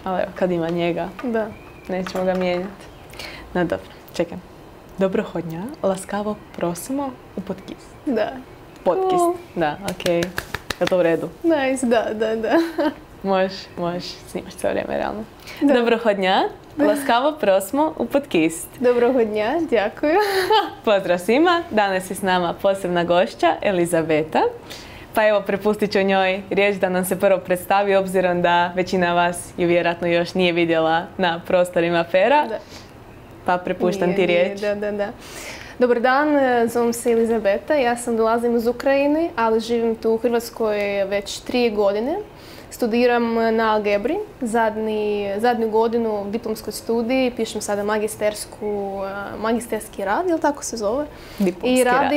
ali evo, kad ima njega, Da. nećemo ga mijenjati. No dobro, čekaj. Dobrohodnja, laskavo prosimo u podkist. Da. Podkist, Cool. da, okej. Je to u redu? Nice, da. Možeš snimaš cijelo vrijeme, realno. Da. Dobrohodnja, laskavo prosimo u podkist. Dobrohodnja, djakuju. Pozdrav svima, danas je s nama posebna gošća, Elizabeta. Pa evo, prepustit ću njoj riječ da nam se prvo predstavi, obzirom da većina vas ju vjerojatno još nije vidjela na prostorima Pera. Da. Pa prepuštam ti riječ. Da. Dobar dan, zovem se Elizabeta, ja dolazim iz Ukrajine, ali živim tu u Hrvatskoj već 3 godine. Studiram na algebri, zadnju godinu diplomskoj studiji, pišem sada magisterski rad, jel tako se zove? Diplomski rad.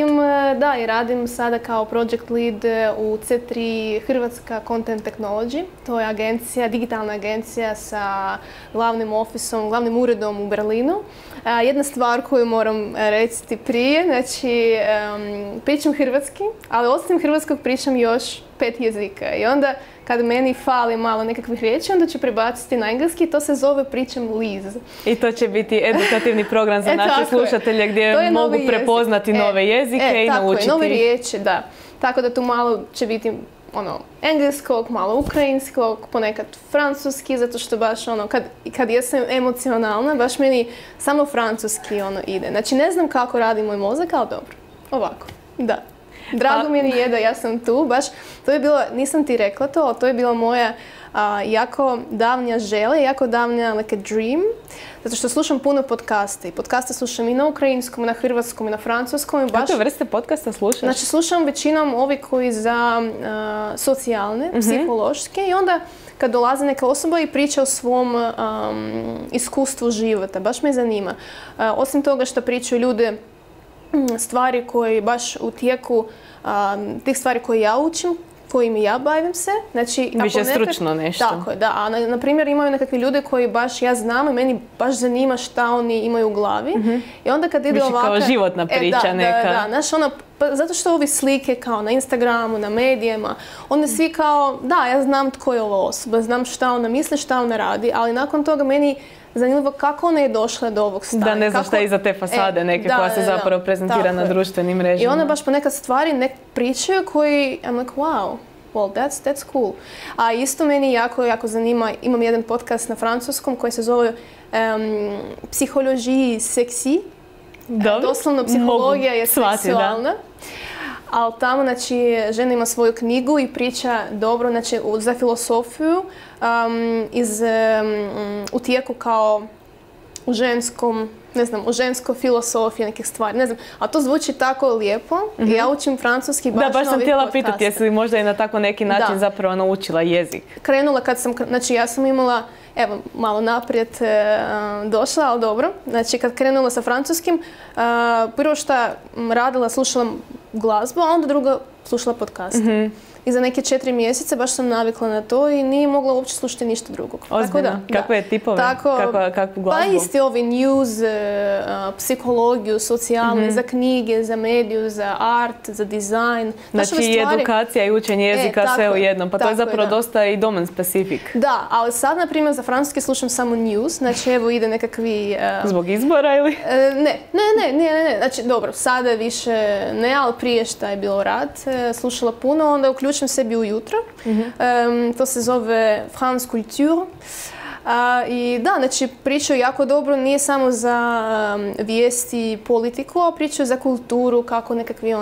I radim sada kao project lead u C3 Hrvatska Content Technology. To je agencija, digitalna agencija sa glavnim uredom u Berlinu. Jedna stvar koju moram reći prije, znači pričam hrvatski, ali osim hrvatskog pričam još 5 jezika. I onda kad meni fali malo nekakvih riječi, onda ću prebaciti na engleski, to se zove pričam Liz. I to će biti edukativni program za naše slušatelje gdje mogu prepoznati nove jezike i naučiti. Nove riječi, da. Tako da tu malo će biti engleskog, malo ukrajinskog, ponekad francuski, zato što baš kad jesam emocionalna, baš meni samo francuski ide. Znači ne znam kako radi moj mozak, ali dobro. Ovako, da. Drago mi je da ja sam tu, baš to je bilo, nisam ti rekla to, ali to je bila moja jako davnja želja, jako davnja like a dream, zato što slušam puno podcaste. I podcaste slušam i na ukrajinskom, i na hrvatskom, i na francuskom. Kakve vrste podcasta slušaš? Znači slušam većinom ovi koji za socijalne, psihološke i onda kad dolazi neka osoba i priča o svom iskustvu života, baš me zanima. Osim toga što pričaju ljude stvari koje baš u tijeku tih stvari koje ja učim, kojim ja bavim se. Znači, više stručno nešto. Tako je, da. A na primjer imaju nekakvi ljude koji baš ja znam i meni baš zanima šta oni imaju u glavi. I onda kad ide ovako... Više kao životna priča neka. Da. Znaš, zato što ovi slike kao na Instagramu, na medijima, onda svi kao, da, ja znam tko je ova osoba, znam šta ona misli, šta ona radi, ali nakon toga meni zanimljivo kako ona je došla do ovog stanja. Da ne znaš šta je iza te fasade neke koja se zapravo prezentira na društvenim mrežama. I ona baš ponekad stvari pričaju koji, I'm like, wow, well, that's cool. A isto meni jako zanima, imam jedan podcast na francuskom koji se zove Psihologie sexy. Doslovno psihologija je seksualna. Ali tamo, znači, žena ima svoju knjigu i priča dobro, znači, za filosofiju u tijeku kao u ženskom, ne znam, u ženskoj filosofiji nekih stvari, ne znam. A to zvuči tako lijepo i ja učim francuski baš na ovih podcasta. Da, baš sam htjela pitati, jesi li možda i na tako neki način zapravo naučila jezik? Krenula znači ja sam imala, evo, malo naprijed došla, ali dobro. Znači, kad krenula sa francuskim, prvo što radila, slušala glazbu, a onda drugo slušala podcaste. I za neke 4 mjeseca baš sam navikla na to i nije mogla uopće slušati ništa drugog. Ozbiljno? Kakve tipove? Kakvu glazbu? Pa isti ovi news, psihologiju, socijalne, za knjige, za mediju, za art, za dizajn. Znači i edukacija i učenje jezika sve u jednom. Pa to je zapravo dosta i domain specific. Da, ali sad, na primjer, za francuski slušam samo news. Znači, evo ide nekakvi... Zbog izbora ili? Ne. Znači, dobro, sada više ne, ali prije šta je bilo rad. Slušala puno, onda uključim sebi ujutro. To se zove France Culture. I da, znači pričaju jako dobro, nije samo za vijesti i politiku, a pričaju za kulturu, kako nekakvi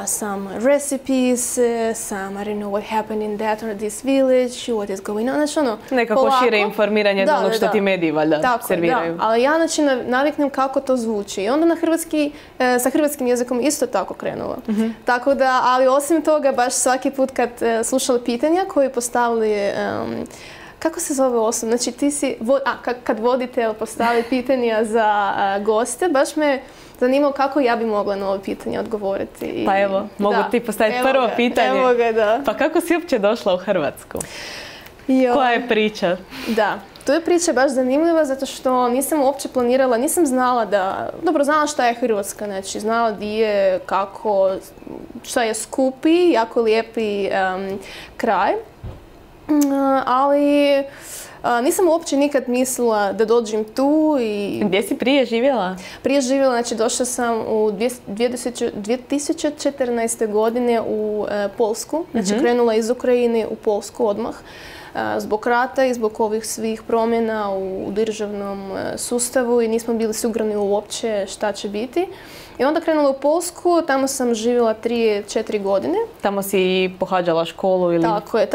some recipes, some I don't know what happened in that or this village, what is going on, znači nekako šire informiranje od onog što ti mediji valjda serviraju. Ali ja znači naviknem kako to zvuči i onda sa hrvatskim jezikom isto tako krenula. Tako da, ali osim toga, baš svaki put kad slušali pitanja koji postavili kako se zove osoba? Znači ti si, kad voditelj postavi pitanja za goste, baš me zanimalo kako ja bi mogla na ovo pitanje odgovoriti. Pa evo, mogu ti postaviti prvo pitanje. Evo ga, da. Pa kako si uopće došla u Hrvatsku? Koja je priča? Da, to je priča baš zanimljiva zato što nisam uopće planirala, nisam znala znala šta je Hrvatska, znači znala di je, kako, šta je skupi, jako lijepi kraj. Ali Nisam uopće nikad mislila da dođem tu i... Gdje si prije živjela? Prije živjela, znači došla sam u 2014. godine u Polsku. Znači krenula iz Ukrajine u Polsku odmah. Zbog rata i zbog ovih svih promjena u državnom sustavu i nismo bili sigurni uopće šta će biti. I onda krenula u Polsku, tamo sam živjela 3-4 godine. Tamo si pohađala školu ili... Tako je,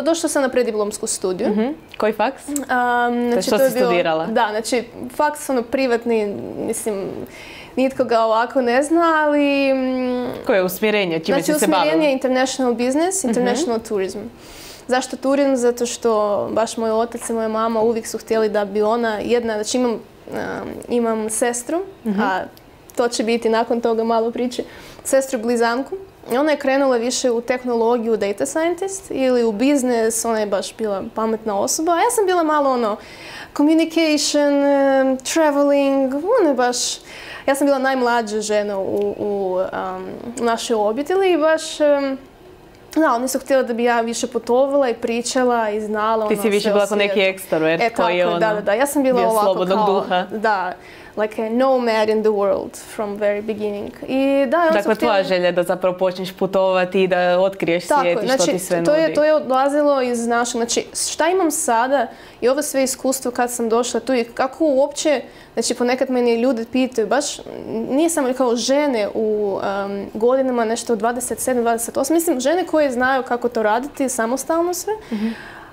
došla sam na preddiplomsku studiju. Koji faks? Znači, što si studirala? Da, znači faks privatni, mislim, nitko ga ovako ne zna, ali... Koje je usmjerenje? Čime si se bavila? Znači, usmjerenje international business, international tourism. Zašto turizam? Zato što baš moj otac i moja mama uvijek su htjeli da bi ona jedna, znači imam sestru, a to će biti nakon toga malo priče, sestru blizanku. I ona je krenula više u tehnologiju, data scientist, ili u biznis, ona je baš bila pametna osoba. A ja sam bila malo communication, traveling, ona je baš... Ja sam bila najmlađa žena u našoj obitelji i baš... Da, oni su htjeli da bi ja više putovala i pričala i znala. Ti si više bila kao neki ekstrovert koji je da. Ja sam bila ovako slobodnog duha. Da, like a nomad in the world from very beginning. I da, dakle, tvoja želja da zapravo počneš putovati i da otkriješ svijet i što ti sve nudi. To je odlazilo iz našeg, znači šta imam sada i ovo sve iskustvo kad sam došla tu i kako uopće, znači ponekad meni ljudi pitaju, baš nije samo kao žene u godinama nešto 27, 28, mislim žene koje znaju kako to raditi samostalno sve.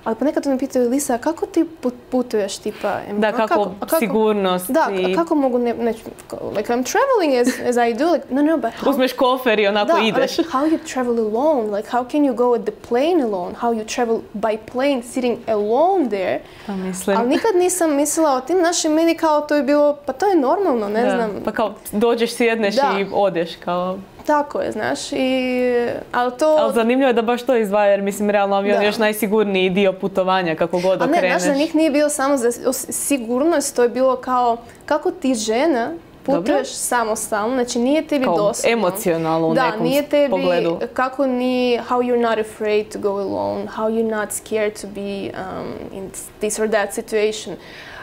Ali ponekad me pitaju, Lisa, kako ti putuješ, tipa... Da, kako sigurnost da, kako mogu like I'm traveling as I do, like, no, but how... Uzmeš kofer i onako ideš. Like, how you travel alone, like how can you go with the plane alone, how you travel by plane sitting alone there. Pa mislim. Ali nikad nisam mislila o tim našim, meni kao to je bilo, pa to je normalno, ne znam. Pa kao dođeš, sjedneš i odeš kao... Tako je, znaš, ali zanimljivo je da baš to izdvaja, jer mislim, realno avion je još najsigurniji dio putovanja, kako god okreneš. A ne, znaš, za njih nije bilo samo za sigurnost, to je bilo kao, kako ti žena putuješ samostalno, znači nije tebi dosadno. Emocionalno u nekom pogledu. Da, nije tebi, kako ni, how you're not afraid to go alone, how you're not scared to be in this or that situation.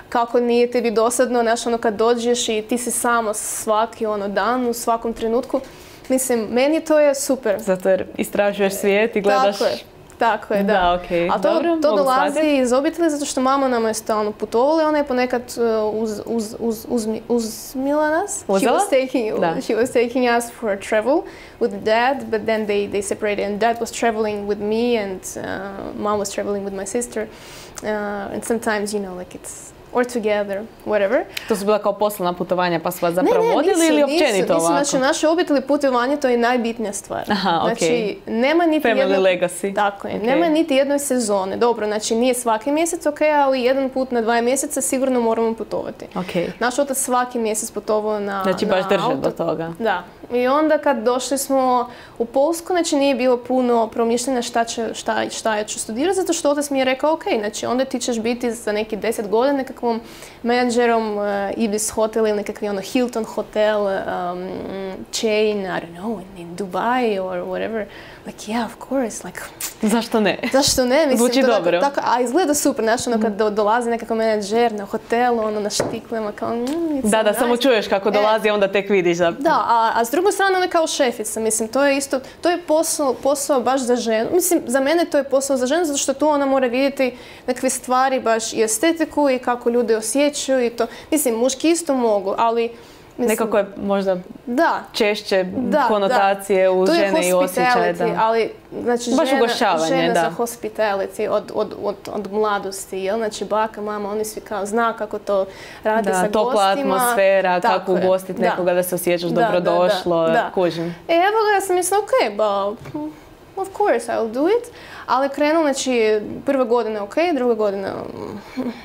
Kako nije tebi dosadno, znaš, kad dođeš i ti si samo svaki dan, u svakom trenutku. Mislim, meni to je super. Zato jer istražuješ svijet i gledaš... Tako je, da. Okay. A to dolazi iz obitelji zato što mama nama je stalno putovala i ona je ponekad uzmila nas. Uzela? She was taking us for travel with dad, but then they separated and dad was traveling with me and mom was traveling with my sister. And sometimes, like it's or together, whatever. To su bila kao poslovna putovanja pa su vas zapravo vodili ili općenito ovako? Znači, naše obitelji putovanje to je najbitnija stvar. Znači, nema niti family legacy. Tako je, nema niti jednoj sezone. Dobro, znači nije svaki mjesec, ali jedan put na 2 mjeseca sigurno moramo putovati. Naš otac svaki mjesec putovao na auto. Znači, baš drže do toga. Da. I onda kad došli smo u Polsku, znači nije bilo puno promišljanja šta ja ću studirati, zato što otac mi je rekao, znači onda ti ćeš biti za neki 10 godina nekakvom menadžerom Ibis hotel ili nekakvi Hilton hotel, chain, I don't know, in Dubai or whatever. Like, yeah, of course, like... Zašto ne? Zašto ne? Mislim, zvuči dobro. A izgleda super, znaš, kad dolazi nekakav menadžer na hotelu, naštiklima, kao... Da, samo čuješ kako dolazi, onda tek vidiš da... Da, a s druge strane ona je kao šefica, mislim, to je isto, to je posao baš za ženu. Mislim, za mene to je posao za ženu, zato što tu ona mora vidjeti nekakve stvari, baš i estetiku i kako ljudi osjećaju i to. Mislim, muški isto mogu, ali... Nekako je možda češće konotacije u žene i osjećaje. Ali, znači, žena za hospitality od mladosti, znači baka, mama, oni svi kao zna kako to radi sa gostima. Topla atmosfera, kako ugostiti nekoga da se osjećaš dobrodošlo, kužim. Evo ga, ja sam mislila, but of course I'll do it. Ali krenuo, znači, prva godina druga godina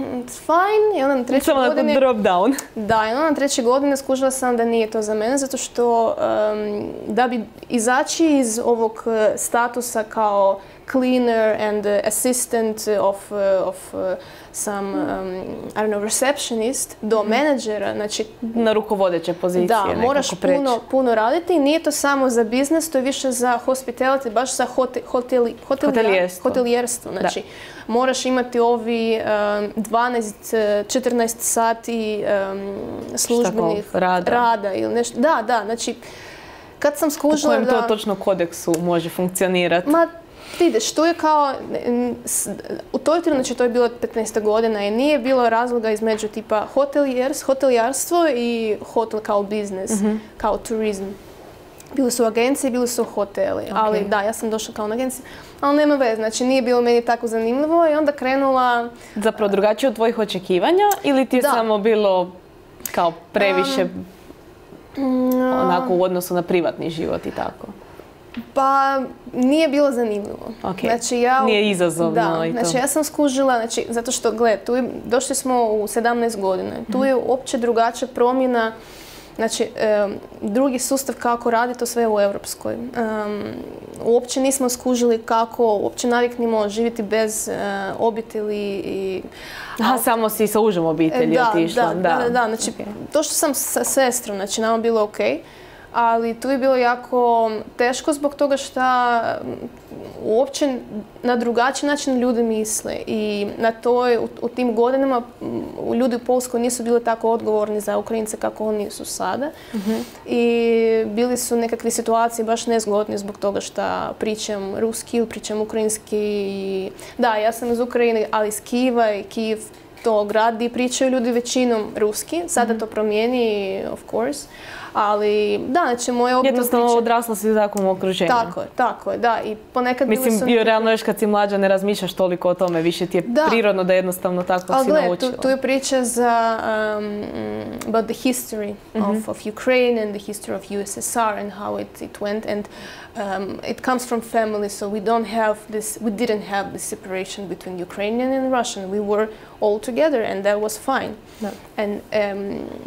it's fine, i onda na trećoj godini... Samo drop down. Da, i onda na trećoj godini skužila sam da nije to za mene, zato što da bi izaći iz ovog statusa kao cleaner and assistant of some, I don't know, receptionist do menadžera. Znači, na rukovodeće pozicije. Da, moraš puno raditi i nije to samo za biznis, to je više za hospitality, baš za hotelijerstvo. Znači, moraš imati ovi 12-14 sati službenih rada ili nešto. Da, znači, kad sam skužila da... U kojem to točno kodeksu može funkcionirati? Vidiš, to je kao, u toj trenutku to je bilo 15 godina i nije bilo razloga između tipa hotelijarstvo i hotel kao biznis, kao turizam. Bili su agencije, bili su hoteli, ali da, ja sam došla kao na agenciju, ali nema veze, znači nije bilo meni tako zanimljivo i onda krenula... Zapravo drugačije od tvojih očekivanja ili ti je samo bilo kao previše onako u odnosu na privatni život i tako? Pa nije bilo zanimljivo. Znači, nije izazovno i to. Znači ja sam skužila, znači, zato što, došli smo u 17 godina. Tu je uopće drugačija promjena, znači, drugi sustav kako radi to sve u Europskoj. Uopće nismo skužili kako uopće naviknemo živjeti bez obitelji i... samo si sa užom obitelji otišla. Da, znači, došla sam sa sestrom, znači, nama bilo okej. Ali tu je bilo jako teško zbog toga što uopće na drugačiji način ljudi misle i u tim godinama ljudi u Poljskoj nisu bili tako odgovorni za Ukrajince kako oni su sada i bili su nekakve situacije baš nezgodne zbog toga što pričam ruski ili pričam ukrajinski. Da, ja sam iz Ukrajine, ali iz Kijeva i Kijev to grad gdje pričaju ljudi većinom ruski, sada to promijeni, of course. Ali, da, znači moje obno jednostavno odrasla si u takvom okruženju. Tako je, da. I ponekad bili su... Mislim, realno još kad si mlađa ne razmišljaš toliko o tome, više ti je prirodno da jednostavno tako si naučila. Tu je priča za about the history of Ukraine and the history of USSR and how it went and it comes from family, so we didn't have this separation between Ukrainian and Russian. We were all together and that was fine. And,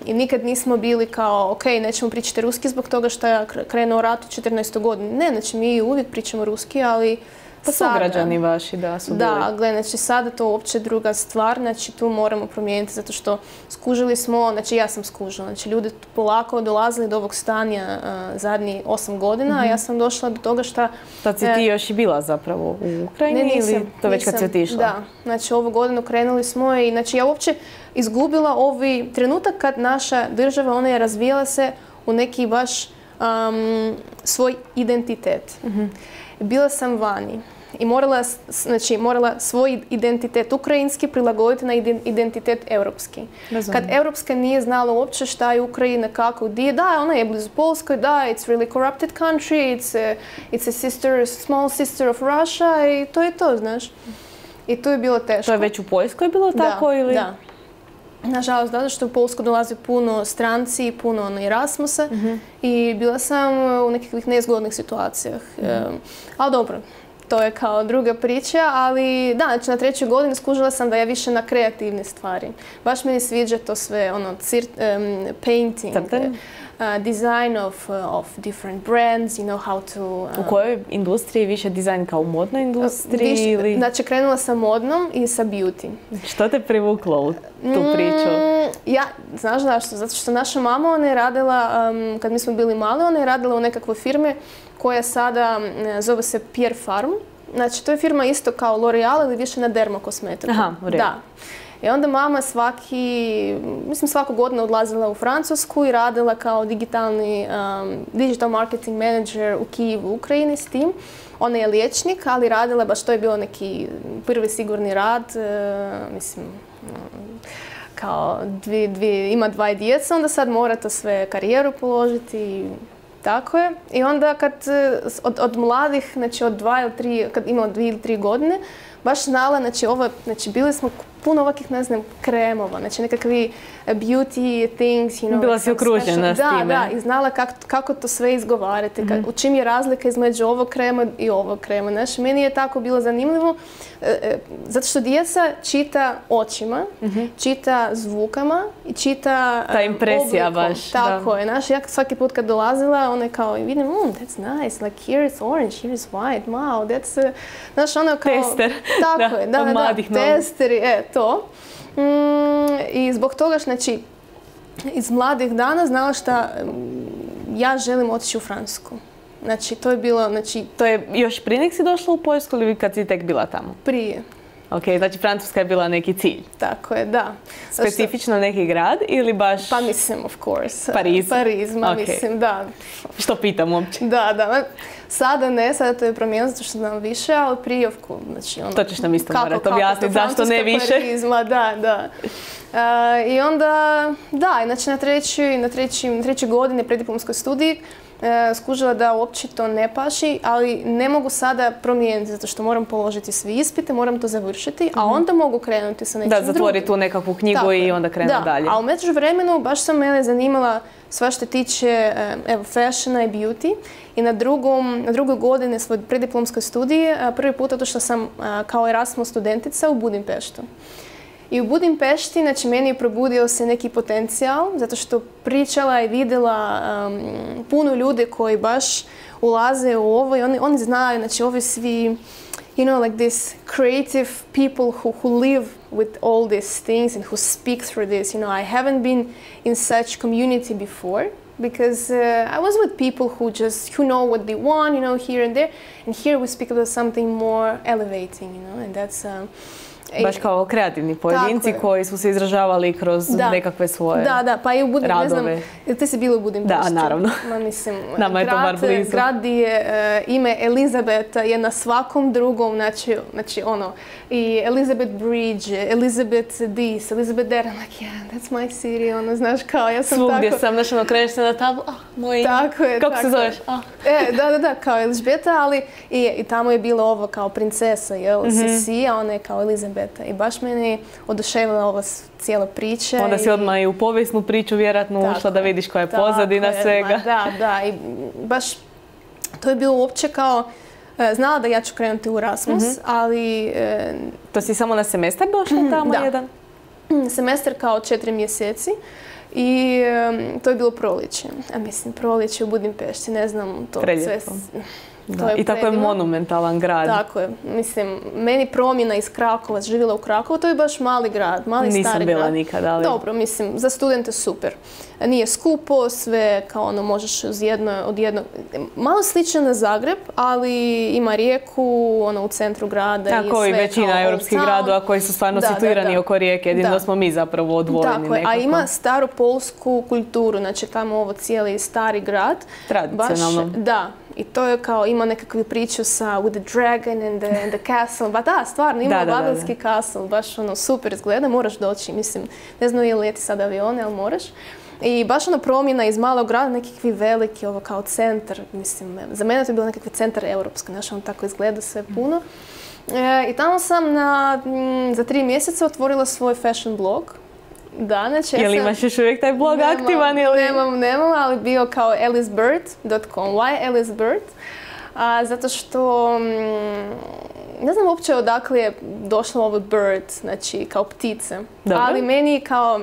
i nikad nismo bili kao, ok, nećemo pričati ruski zbog toga što je krenuo rat u 14. godini. Ne, znači mi uvijek pričamo ruski, ali pa sada... Sugrađani vaši, da, su bili. Da, znači sada to uopće druga stvar, znači tu moramo promijeniti zato što skužili smo, znači ja sam skužila, znači ljudi polako dolazili do ovog stanja zadnjih 8 godina, a ja sam došla do toga što... Tad si ti još i bila zapravo u Ukrajini ili to već kad si otišla? Da, znači ovu godinu krenuli smo i znači ja uopće izgubila ovi trenutak kad naša država, ona je razvijala se u neki baš svoj identitet. Bila sam vani i morala svoj identitet ukrajinski prilagoditi na identitet europski. Kad europska nije znala uopće šta je Ukrajina, kako, gdje, da, ona je blizu Poljskoj, da, it's really corrupted country, it's a small sister of Russia i to je to, znaš. I tu je bilo teško. To je već u Poljskoj bilo tako ili? Da. Nažalost, zato što u Poljsku dolazi puno stranci, puno Erasmusa i bila sam u nekakvih nezgodnih situacijah. Ali dobro, to je kao druga priča, ali da, znači na 3. godini skužila sam da je više na kreativne stvari. Baš mi sviđa to sve, painting, design of different brands, you know how to... U kojoj industriji više dizajn kao u modnoj industriji ili... Znači krenula sa modnom i sa beauty. Što te privuklo u tu priču? Znaš zašto? Zato što naša mama, ona je radila, kad mi smo bili mali, ona je radila u nekakvoj firmi koja sada zove se Pierre Farm. Znači to je firma isto kao L'Oreal ili više na dermokosmetiku. Aha, u redu. Da. I onda mama svaku godinu odlazila u Francusku i radila kao digital marketing manager u Kijevu, u Ukrajini s tim. Ona je liječnik, ali radila, baš to je bio neki prvi sigurni rad, kao ima 2 djeca, onda sad mora to sve karijeru položiti i tako je. I onda kad od mladih, znači od 2 ili 3, kad imala 2 ili 3 godine, baš znala, znači bili smo puno ovakvih, ne znam, kremova, znači nekakvi beauty things, Bila si okružena s time. Da, i znala kako to sve izgovarati, u čim je razlika između ovog krema i ovog krema. Znači, meni je tako bilo zanimljivo, zato što djeca čita očima, čita zvukama i čita ta impresija oblikom. Baš. Tako je. Znaš, ja svaki put kad dolazila, ona je kao, vidim, that's nice, like here is orange, here is white, wow, that's, znaš, ono kao... Tester. Tako je, da, testeri, to. I zbog toga, znači, iz mladih dana znala šta ja želim otići u Francusku. Znači, to je bilo, znači... To je još prije nek si došla u Poljsku ili kad si tek bila tamo? Prije. Ok, znači Francuska je bila neki cilj. Tako je, da. Specifično neki grad ili baš... Pa mislim, of course. Pariz? Pariz, mislim, da. Što pitam uopće? Da. Sada ne, sada to je promijenilo zato što znam više, ali prije, znači ono... To ćeš nam isto morati objasniti, zašto ne više? Parizma, da. I onda, da, znači na trećoj godini preddiplomskoj studiji skužila da uopće to ne paši, ali ne mogu sada promijeniti zato što moram položiti svi ispite, moram to završiti, a onda mogu krenuti sa nečim drugim. Da, zatvori tu nekakvu knjigu i onda krenu dalje. Da, a u međuvremenu baš sam mene zanimala sva što tiče fashiona i beauty i na drugoj godini svoje preddiplomske studije prvi put otišla sam kao Erasmus studentica u Budimpeštu. I u Budimpešti, znači, meni je probudio se neki potencijal, zato što pričala i vidjela puno ljudi koji baš ulaze u ovo i oni znaju, znači, ovi svi, like this creative people who live with all these things and who speak through this. I haven't been in such community before because I was with people who know what they want, here and there. And here we speak about something more elevating, and that's... Baš kao kreativni pojedinci koji su se izražavali kroz nekakve svoje radove. Da, pa i u Budimpešti, ne znam, ti si bila u Budimpešti? Da, naravno. Mislim, nama je to bar blizu. Grad gdje je ime Elizabeta je na svakom drugom, znači ono, i Elizabeth Bridge, Elizabeth this, Elizabeth that, I'm like, yeah, that's my city, ono, znaš, kao, ja sam svugdje tako... Svugdje sam, kreneš se na tablu, moj tako je, kako tako se zoveš? Da, kao Elizabeta, ali i tamo je bilo ovo kao princesa, Sisi, a ona je kao Elizabeta. I baš meni oduševila ova cijela priča. Onda si odmah i u povijesnu priču vjerojatno ušla da vidiš koja je pozadina svega. Da, i baš to je bilo uopće kao, znala da ja ću krenuti u Erasmus, ali... To si samo na semestar došla tamo jedan? Semestar kao 4 mjeseci. I to je bilo proljeće. Proljeće u Budimpešti, ne znam, to sve... I tako je monumentalan grad. Tako je. Meni promjena iz Krakova, živjela u Krakovu, to je baš mali grad, stari grad. Nisam bila nikad, ali... Dobro, za studente super. Nije skupo, sve kao možeš od jednog... Malo slično na Zagreb, ali ima rijeku, u centru grada i sve kao... Tako i većina europskih gradova koji su stvarno situirani oko rijeke, jedino smo mi zapravo odvojeni nekako. A ima staru polsku kulturu, znači tamo ovo cijeli stari grad. Tradicionalno. Da. I to je kao, ima nekakvu priču sa with the dragon and the castle. Ba da, stvarno, ima Vasilski castle, baš super izgleda, moraš doći, ne znam je li leti sad avione, ali moraš. I baš promjena iz malog grada, nekakvi veliki, ovo kao centar, za mene to je bilo nekakvi centar europski, tako izgleda sve puno. I tamo sam za 3 mjeseca otvorila svoj fashion blog. Da, znači jel imaš još uvijek taj blog aktivan ili? Nemam, ali bio kao ellisbird.com. Why Ellisbird? Zato što ne znam uopće odakle je došlo ovo bird, znači kao ptice. Dobro. Ali meni kao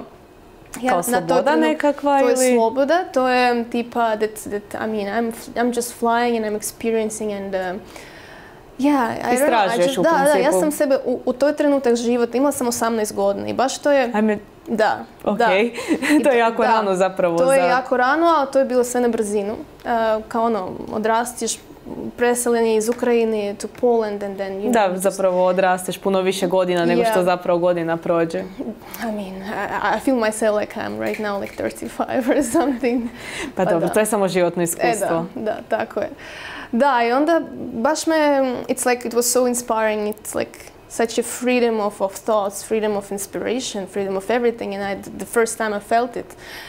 sloboda nekakva ili? To je sloboda, to je tipa I'm just flying and I'm experiencing and istražuješ u principu. Da, ja sam sebe u toj trenutak života, imala sam 18 godina i baš to je... Da. To je jako rano zapravo. To je jako rano, ali to je bilo sve na brzinu. Kao rastiš, preseljen je iz Ukrajine to Poland and then... Da, zapravo odrasteš puno više godina nego što zapravo godina prođe. I feel myself like I'm right now like 35 or something. Pa dobro, to je samo životno iskustvo. Da, tako je. Da, i onda baš it was so inspiring, it's like such a freedom of thoughts, freedom of inspiration, freedom of everything. And the first time I felt it,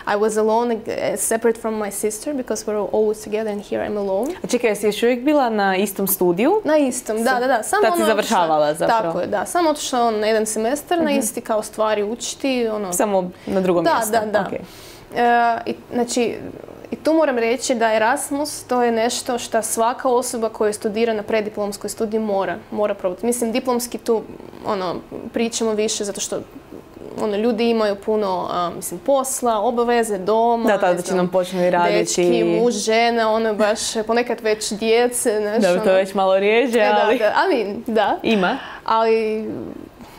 I was alone, separate from my sister, because we were always together, and here I'm alone. A čekaj, jesi još uvijek bila na istom studiju? Na istom, da. Samo tad si završavala zapravo? Tako je, da. Samo otišla na jedan semestar, na isti kao stvari učiti. Samo na drugom mjestu? Da. Okay. I tu moram reći da Erasmus to je nešto što svaka osoba koja studira na preddiplomskoj studiji mora probati. Mislim, diplomski tu pričamo više zato što ljudi imaju puno posla, obaveze, doma. Da, većinom počnu i raditi. Dečki, muž, žena, baš ponekad već djece. Da, to već malo rijeđe, ali... Da. Ima. Ali,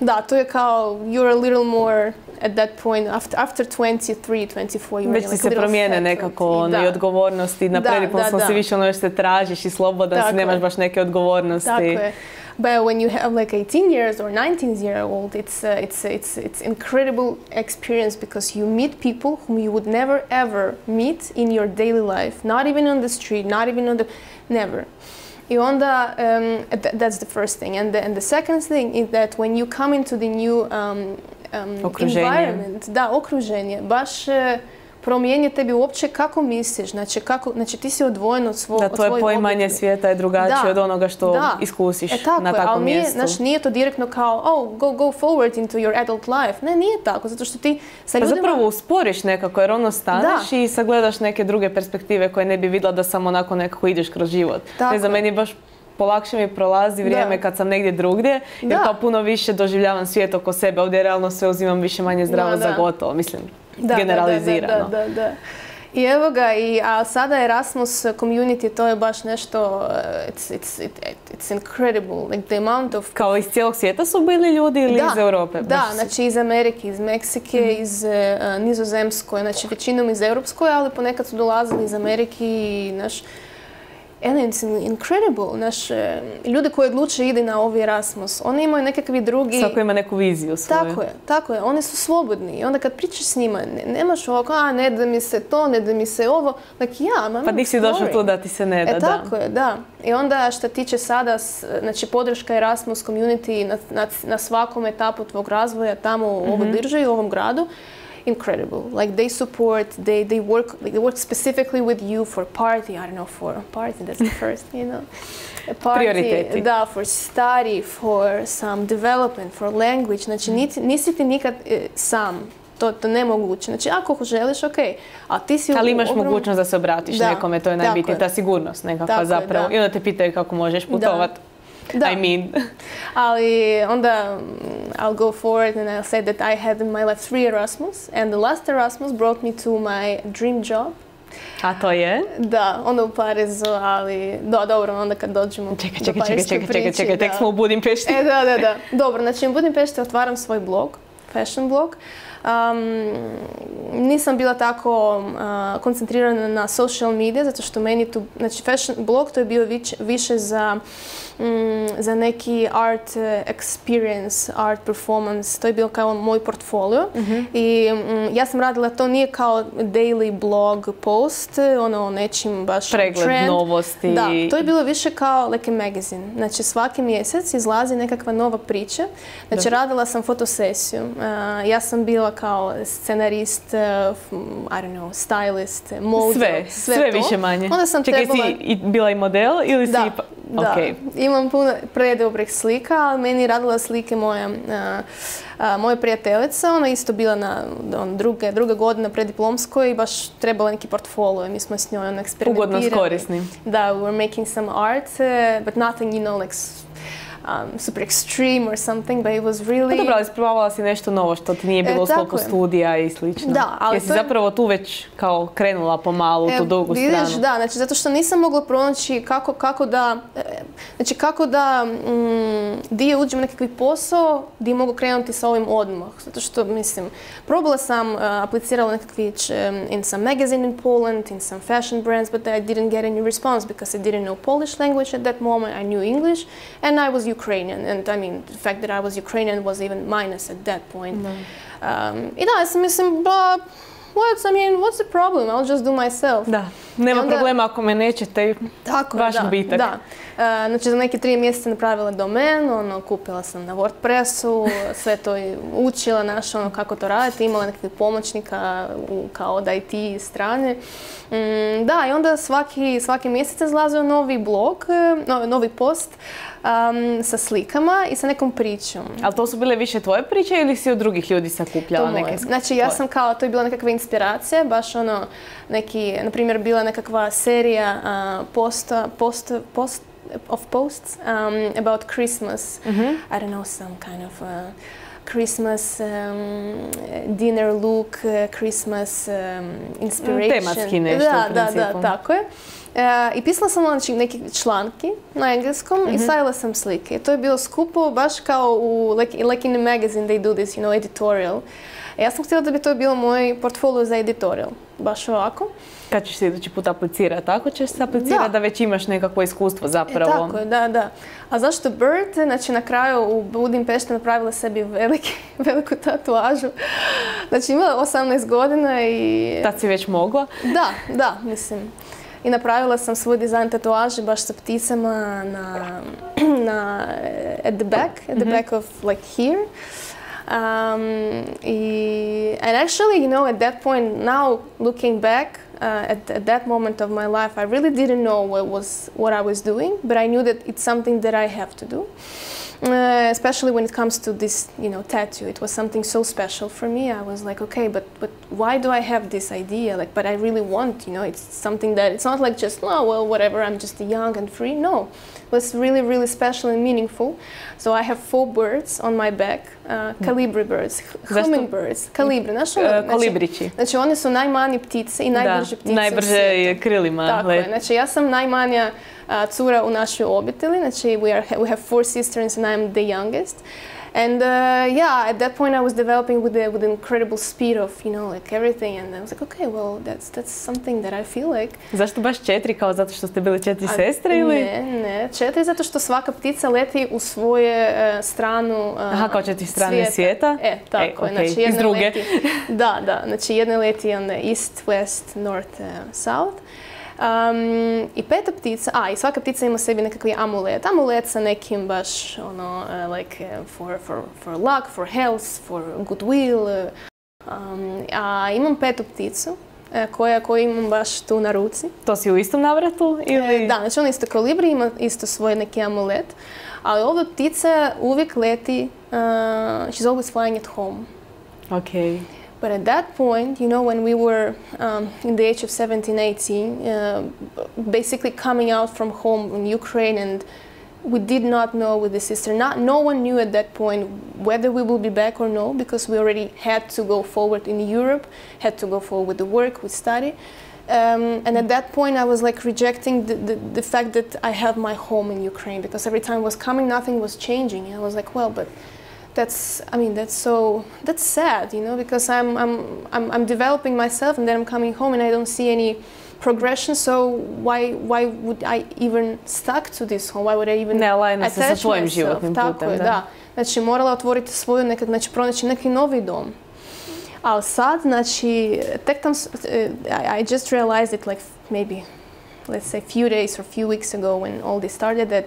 da, to je kao you're a little more at that point, after 23, 24, već ti se promijene nekako i odgovornosti. Na prediplomskom si više ono što se tražiš i slobodan si, nemaš baš neke odgovornosti. Tako je. But when you have like 18 years or 19-year-old, it's incredible experience because you meet people whom you would never ever meet in your daily life. Not even on the street, not even on the... Never. I onda, that's the first thing. And the second thing is that when you come into the new environment, okruženje, baš promijenje tebi uopće kako misliš, znači ti si odvojen od svog... Da, tvoje poimanje svijeta je drugačije od onoga što iskusiš na takvom mjestu. Znači, nije to direktno kao, go forward into your adult life. Ne, nije tako, zato što ti sa ljudima... Zapravo usporiš nekako, jer staneš i sagledaš neke druge perspektive koje ne bi vidjela da samo onako nekako ideš kroz život. Ne znam, meni baš polakše mi prolazi vrijeme kad sam negdje drugdje, jer kao puno više doživljavam svijet oko sebe. Ovdje realno sve uzimam više manje zdravo za gotovo, mislim, generalizirano. Da. I evo ga, a sada Erasmus community, to je baš nešto, it's incredible, like the amount of... Kao iz cijelog svijeta su bili ljudi ili iz Europe? Da, znači iz Amerike, iz Meksike, iz Nizozemskoj, znači većinom iz Europskoj, ali ponekad su dolazili iz Amerike i And it's incredible. Ljudi koji odluče ide na ovaj Erasmus, oni imaju nekakvi drugi... Svako ima neku viziju svoju. Tako je. Oni su slobodni. I onda kad pričaš s njima, nemaš ovako, ne da mi se to, ne da mi se ovo. Pa nisi došao tu da ti se ne da. Tako je, da. I onda što tiče sada, znači podrška Erasmus community na svakom etapu tvog razvoja tamo u ovoj državi, u ovom gradu, incredible. Like they support, they work specifically with you for party. I don't know, for party, that's the first, Prioriteti. Da, for study, for some development, for language. Znači nisi ti nikad sam. To nemoguće. Znači, ako želiš, okej. A ti si ali imaš mogućnost da se obratiš nekome, to je najbitnije. Ta sigurnost nekakva zapravo. I onda te pitaju kako možeš putovati. Ali onda I'll go forward and I'll say that I had in my life 3 Erasmus, and the last Erasmus brought me to my dream job. A to je? Da, onda u Parizu, ali dobro, onda kad dođemo do parijske priče. Čekaj, tek smo u Budimpešti. Da. Dobro, znači u Budimpešti otvaram svoj blog, fashion blog. Nisam bila tako koncentrirana na social media, zato što meni tu, znači fashion blog to je bio više za neki art experience, art performance, to je bio kao moj portfolio. I ja sam radila, to nije kao daily blog post, o nečim baš pregled trend. Novosti. Da, to je bilo više kao like a magazine. Znači svaki mjesec izlazi nekakva nova priča. Znači radila sam fotosesiju. Ja sam bila kao scenarist, I don't know, stylist, model, sve više manje. Onda sam čekaj, si bila i model ili si... Da. Imam puno predobrih slika, ali meni radila slike moja prijateljica. Ona isto bila na druga godina preddiplomskoj i baš trebala neki portfolio. Mi smo s njoj eksperimentirali. Ugodno s korisnim. Da, we were making some art, but nothing, like super extreme or something, but it was really... Dobro, ali isprobavala si nešto novo što ti nije bilo u sklopu studija i slično. Da, ali jesi zapravo tu već kao krenula pomalo u tu drugu stranu? Da, znači zato što nisam mogla pronaći kako da di uđem u nekakvi posao, di mogu krenuti sa ovim odmah. Zato što, mislim, probala sam, aplicirala nekakvi in some magazine in Poland, in some fashion brands, but I didn't get any response because I didn't know Polish language at that moment. I knew English, and I was Ukrainian, and I mean, the fact that I was Ukrainian was even minus at that point. I da, ja sam mislim, what's the problem? I'll just do myself. Da, nema problema ako me nećete, vaš gubitak. Da. Znači, za neke 3 mjeseca napravila domen, kupila sam na WordPressu, sve to učila, kako to raditi, imala nekakvih pomoćnika kao od IT strane. Da, i onda svaki mjesec izlazio novi blog, novi post sa slikama i sa nekom pričom. Ali to su bile više tvoje priče ili si od drugih ljudi sakupljala neke? Znači, ja sam to je bila nekakva inspiracija, baš na primjer, bila nekakva serija posts about Christmas. I don't know, some kind of Christmas dinner look, Christmas inspiration. Tematski nešto u principu. Da, tako je. I pisala sam neke članki na engleskom i stavila sam slike. To je bilo skupo baš kao like in a magazine they do this, editorial. Ja sam htjela da bi to bilo moj portfolio za editorial. Baš ovako. Kad ćeš se idući put aplicirati? Ako ćeš se aplicirati da već imaš nekakvo iskustvo zapravo. Tako je, da. A zašto Bird? Znači, na kraju u Budimpešti napravila sebi veliku tatuažu. Znači, imala 18 godina i... Tad si već mogla? Da, mislim. I napravila sam svoj dizajn tatuaže baš sa pticama at the back of like here. And actually, at that point, now looking back, at that moment of my life, I really didn't know what I was doing, but I knew that it's something that I have to do. Especially when it comes to this, tattoo. It was something so special for me. I was like, okay, but why do I have this idea? Like, but I really want, it's something that, it's not like just, oh, well, whatever, I'm just young and free. No, it was really, really special and meaningful. So I have 4 birds on my back, colibri birds, hummingbirds, kalibri. Kolibrići. Znači, one su najmanje ptice i najbrže ptice najbrže krilima. Tako je. Znači, ja sam najmanja cura u našoj obitelji. Znači, we have 4 sisters and I'm the youngest. And at that point I was developing with incredible speed of, like everything. And I was like, okay, well, that's something that I feel like. Zašto baš 4? Kao zato što ste bili 4 sestre ili? Ne, 4 zato što svaka ptica leti u svoje stranu kao 4 strane svijeta? Tako je. Znači, iz druge. Leti, da. Znači, jedna leti on the east, west, north, south. I 5 ptica, i svaka ptica ima sebi nekakvi amulet. Amulet sa nekim baš, for luck, for health, for goodwill. A imam 5 pticu koju imam baš tu na ruci. To si u istom navratu? Ili? Da, znači ona isto kolibri, ima isto svoj neki amulet. Ali ova ptica uvijek leti, she's always flying at home. Okay. But at that point, when we were in the age of 17, 18, basically coming out from home in Ukraine, and we did not know with the sister, no one knew at that point whether we will be back or no, because we already had to go forward in Europe, had to go forward with the work, with study. And at that point, I was like rejecting the fact that I have my home in Ukraine, because every time I was coming, nothing was changing. And I was like, well, but that's sad, because I'm developing myself and then I'm coming home and I don't see any progression, so why would I even stuck to this home? Why would I even attach myself? Tako je, da. Znači, morala otvoriti svoju pronaći neki novi dom. Ali sad, znači, tek tam, I just realized it like maybe, let's say, few days or few weeks ago when all this started, that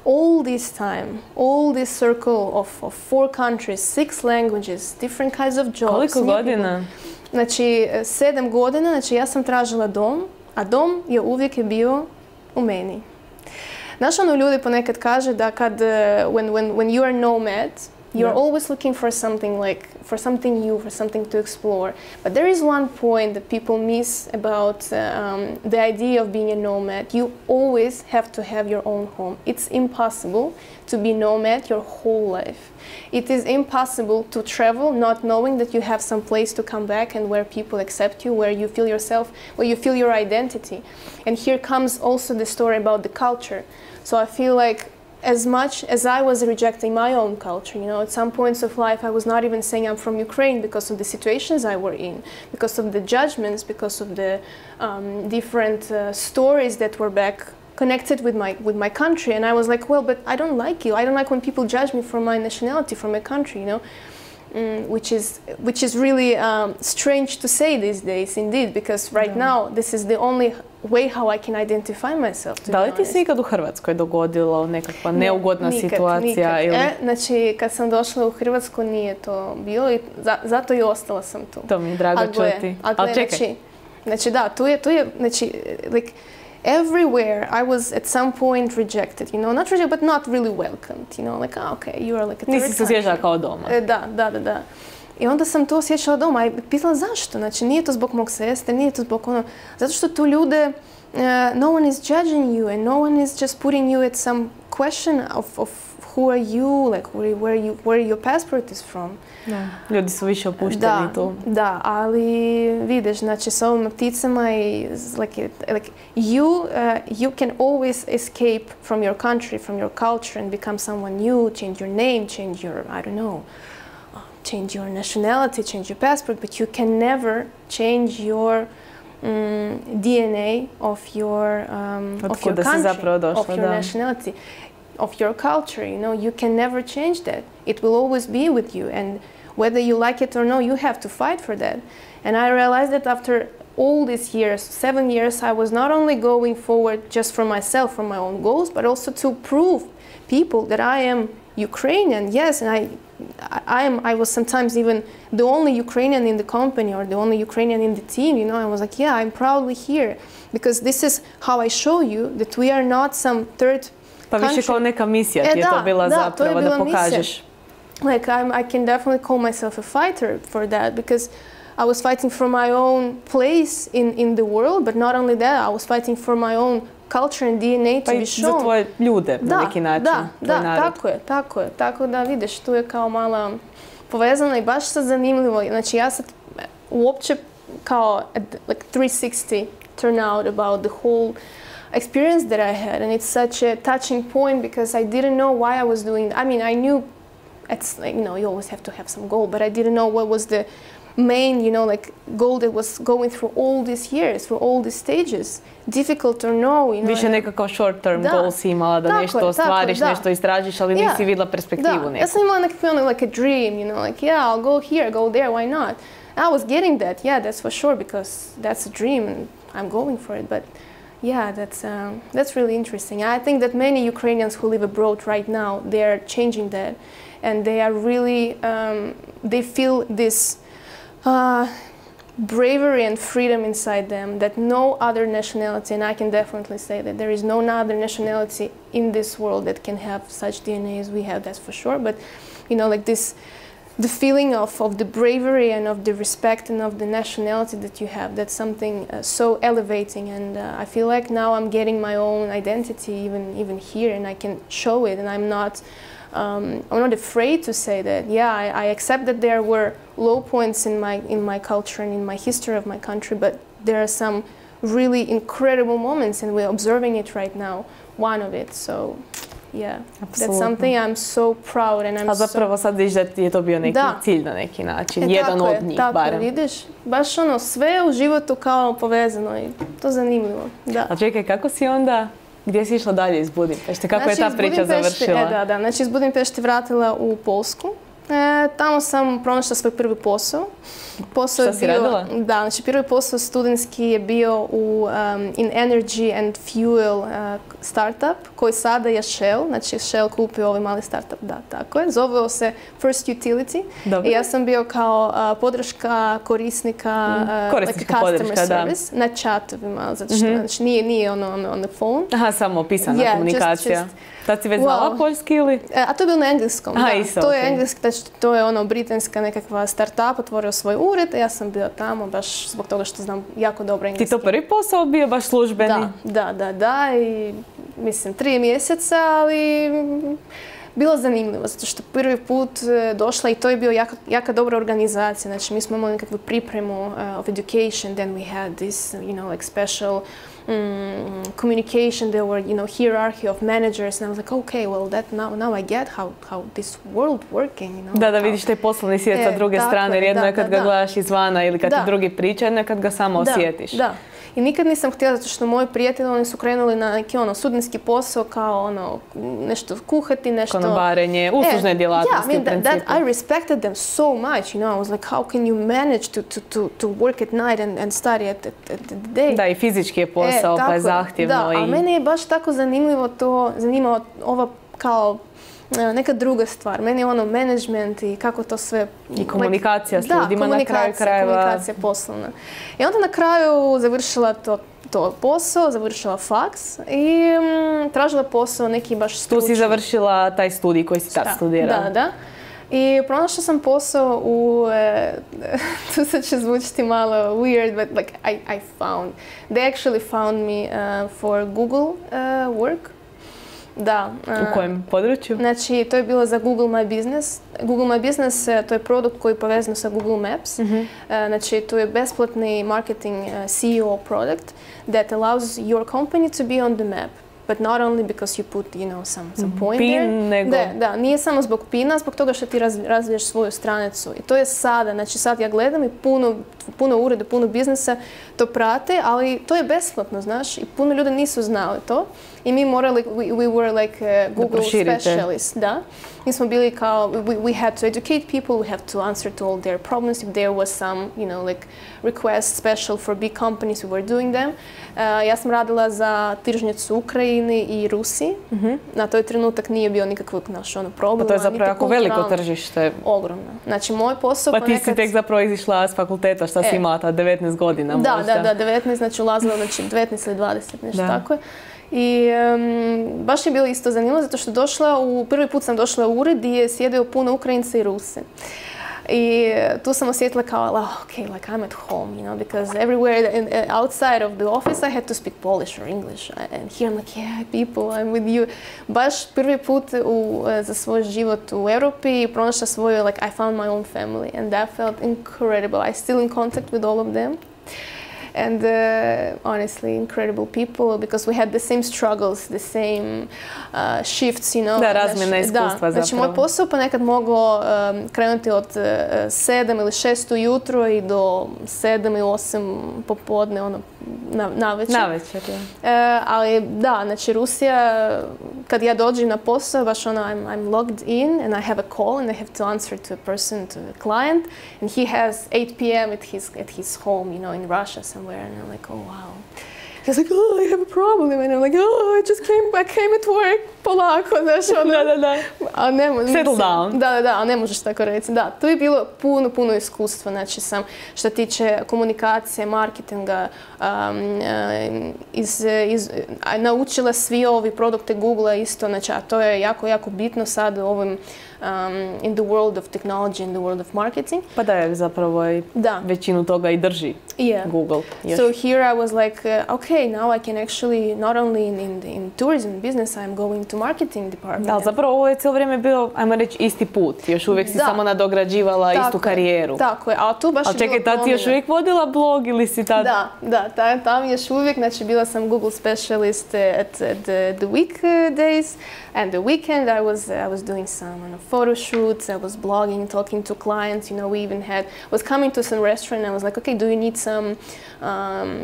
all this time, all this circle of 4 countries, 6 languages, different kinds of jobs. Koliko godina? Znači, 7 godina, znači ja sam tražila dom, a dom je uvijek bio u meni. Znaš, ljudi ponekad kaže da kad, when you are nomad, you're always looking for something for something new, for something to explore. But there is one point that people miss about the idea of being a nomad. You always have to have your own home. It's impossible to be nomad your whole life. It is impossible to travel not knowing that you have some place to come back and where people accept you, where you feel yourself, where you feel your identity. And here comes also the story about the culture. So I feel like as much as I was rejecting my own culture, at some points of life I was not even saying I'm from Ukraine because of the situations I were in, because of the judgments, because of the different stories that were back connected with my country. And I was like, well, but I don't like you. I don't like when people judge me for my nationality, for my country, which is really strange to say these days, indeed, because right now this is the only way how I can identify myself. Da li ti se ikad u Hrvatskoj dogodilo nekakva neugodna situacija? Nikad. Ili... Znači, kad sam došla u Hrvatsku nije to bilo i zato i ostala sam tu. To mi je drago čuti. Ali čekaj. Znači, da, tu je, znači, like, everywhere I was at some point rejected, you know, not rejected, but not really welcomed, you know, like, okay, you are like a third country. Nisi se osjećala kao doma. Da. I onda sam to osjećala doma i pitala zašto, znači nije to zbog mog sestre, nije to zbog ono, zato što tu ljude, no one is judging you and no one is just putting you at some question of who are you, like where your passport is from. Da. Ljudi su više opušteni tu. Da, ali vidiš, znači s ovim pticama i like you can always escape from your country, from your culture and become someone new, change your name, change your, I don't know, change your nationality, change your passport, but you can never change your DNA of your country, of your nationality, of your culture. You know, you can never change that. It will always be with you, and whether you like it or no, you have to fight for that. And I realized that after all these years, 7 years, I was not only going forward just for myself, for my own goals, but also to prove people that I am Ukrainian. Yes, and I was sometimes even the only Ukrainian in the company or the only Ukrainian in the team, you know. I was like, yeah, I'm proudly here because this is how I show you that we are not some third Pa više kao neka misija ti je to bila zapravo, da pokažeš. Like I can definitely call myself a fighter for that because I was fighting for my own place in the world, but not only that, I was fighting for my own culture and DNA to be shown. Za tvoje ljude na neki način, tvoj narod. Tako je. Tako da vidiš, tu je kao mala povezana i baš sad zanimljivo. Znači ja sad uopće kao like 360 turn out about the whole experience that I had, and it's such a touching point because I didn't know why I was doing. I mean, I knew it's like, you know, you always have to have some goal, but I didn't know what was the main, you know, like goal that was going through all these years, through all these stages. Difficult or no, you know. Više nekakav short term goal si imala, da nešto ostvariš, nešto istražiš, ali nisi vidjela perspektivu neku. Ja sam imala nekako like a dream, you know, like yeah, I'll go here, go there, why not? I was getting that, yeah, that's for sure, because that's a dream and I'm going for it, but yeah, that's really interesting. I think that many Ukrainians who live abroad right now, they are changing that, and they are really, they feel this bravery and freedom inside them that no other nationality, and I can definitely say that there is no other nationality in this world that can have such DNA as we have, that's for sure. But, you know, like this, the feeling of the bravery and of the respect and of the nationality that you have, that's something so elevating, and I feel like now I'm getting my own identity even here, and I can show it, and I'm not afraid to say that. Yeah, I accept that there were low points in my culture and in my history of my country, but there are some really incredible moments, and we're observing it right now, one of it. So yeah, that's something I'm so proud, and I'm a zapravo sad vidiš da ti je to bio neki cilj na neki način, jedan od njih barem. Tako je, vidiš, baš ono sve u životu kao povezano i to zanimljivo. Da. A čekaj, kako si onda, gdje si išla dalje iz Budimpešte? Kako je ta priča završila? Znači iz Budimpešte vratila u Poljsku. Tamo sam pronašla svoj prvi posao. Šta si radila? Da, znači prvi posao studentski je bio u in energy and fuel startup koji sada je Shell. Znači Shell kupio ovaj mali startup, da, tako je. Zoveo se First Utility. Dobro. I ja sam bio kao podrška korisnika, korisnička like podrška, service, na chatovima, zato što znači, nije ono on the phone. Aha, samo pisana komunikacija. Tad si već znala poljski ili? A to je bilo na engleskom. Aha, da. isto, to je engleski, znači to je ono britanska nekakva startup, otvorio svoj ured, a ja sam bio tamo baš zbog toga što znam jako dobro engleski. Ti to prvi posao bio baš službeni? Da, i mislim 3 mjeseca, ali bilo zanimljivo, zato što prvi put došla i to je bio jaka dobra organizacija. Znači mi smo imali nekakvu pripremu of education, then we had this, you know, like special communication, there were, you know, hierarchy of managers, and I was like, okay, well, that now I get how this world working, you know. Da vidiš taj poslovni svijet sa druge strane, jer jedno je kad ga gledaš izvana ili kad ti drugi priča, jedno je kad ga samo osjetiš. Da. I nikad nisam htjela, zato što moji prijatelji, oni su krenuli na neki studentski posao, kao nešto kuhati, nešto... Konobarenje, uslužne djelatnosti u principu. I respected them so much, I was like, how can you manage to work at night and study at the day? Da, i fizički je posao, pa je zahtjevno. Da, a meni je baš tako zanimljivo zanimao ova kao neka druga stvar. Meni je management i kako to sve... I komunikacija s ljudima na kraju krajeva. Komunikacija poslovna. I onda na kraju završila to posao, završila faks i tražila posao neki baš stručni. Tu si završila taj studij koji si tad studirala. Da. I pronašla sam posao tu sad će zvučiti malo weird, but like they actually found me for Google work. Da. U kojem području? Znači, to je bilo za Google My Business. Google My Business, to je produkt koji je povezan sa Google Maps. Znači, to je besplatni marketing SEO product that allows your company to be on the map. But not only because you put, some point there. Nego... Da, nije samo zbog pina, zbog toga što ti razviješ svoju stranicu. I to je sada, znači sad ja gledam i puno ureda, puno biznesa to prate, ali to je besplatno, znaš, i puno ljudi nisu znali to. I mi morali, we were like Google specialists, da. Mi smo bili kao, we had to educate people, we have to answer to all their problems. If there was some, like request special for big companies, we were doing them. Ja sam radila za tržnicu u Ukrajini i Rusiji. Na toj trenutak nije bio nikakvog problema. Pa to je zapravo jako veliko tržište. Ogromno. Znači, moj posao pa ti si tek zapravo izišla s fakulteta, šta si imala ta 19 godina možda? Da, 19, znači ulazila, 19 ili 20, nešto tako je. I baš je bilo isto zanimljivo, zato što prvi put sam došla u ured gdje je sjedio puno Ukrajinca i Ruse. I tu sam osjetila kao, okay, like I'm at home, because everywhere outside of the office I had to speak Polish or English. And here I'm like, yeah, people, I'm with you. Baš prvi put za svoj život u Europi pronašla svoju, like, I found my own family. And that felt incredible. I'm still in contact with all of them. And honestly, incredible people, because we had the same struggles, the same shifts, Da, razmjena iskustva zapravo. Znači, moj posao pa nekad mogao krenuti od 7 ili 6 ujutro i do 7 ili 8 popodne, navečer. Navečer, ja. Ali da, znači Rusija, kad ja dođem na posao, baš I'm logged in and I have a call and I have to answer to a person, to a client, and he has 8 p.m. at his home, in Russia somewhere, and I'm like, oh wow. He's like, oh, I have a problem, and I'm like, oh, I came at work, polako, znaš, Da. Settle down. Da, a ne možeš tako reći. Da, tu je bilo puno iskustva, znači što tiče komunikacije, marketinga, naučila svi ovi produkte Googlea isto, znači, a to je jako bitno sad u ovim in the world of technology, in the world of marketing. Pa da je zapravo većinu toga i drži Google. So here I was like, okay, now I can actually, not only in tourism business, I'm going to marketing department. Da, zapravo ovo je cijelo vrijeme bio, ajmo reći, isti put. Još uvijek si samo nadograđivala istu karijeru. Tako je, a tu baš je bilo čekaj, tad si još uvijek vodila blog ili si tad... Da, tam još uvijek, znači bila sam Google specialist at the weekdays and the weekend I was doing some photo shoots, I was blogging, talking to clients, we even was coming to some restaurant and I was like, okay, do you need some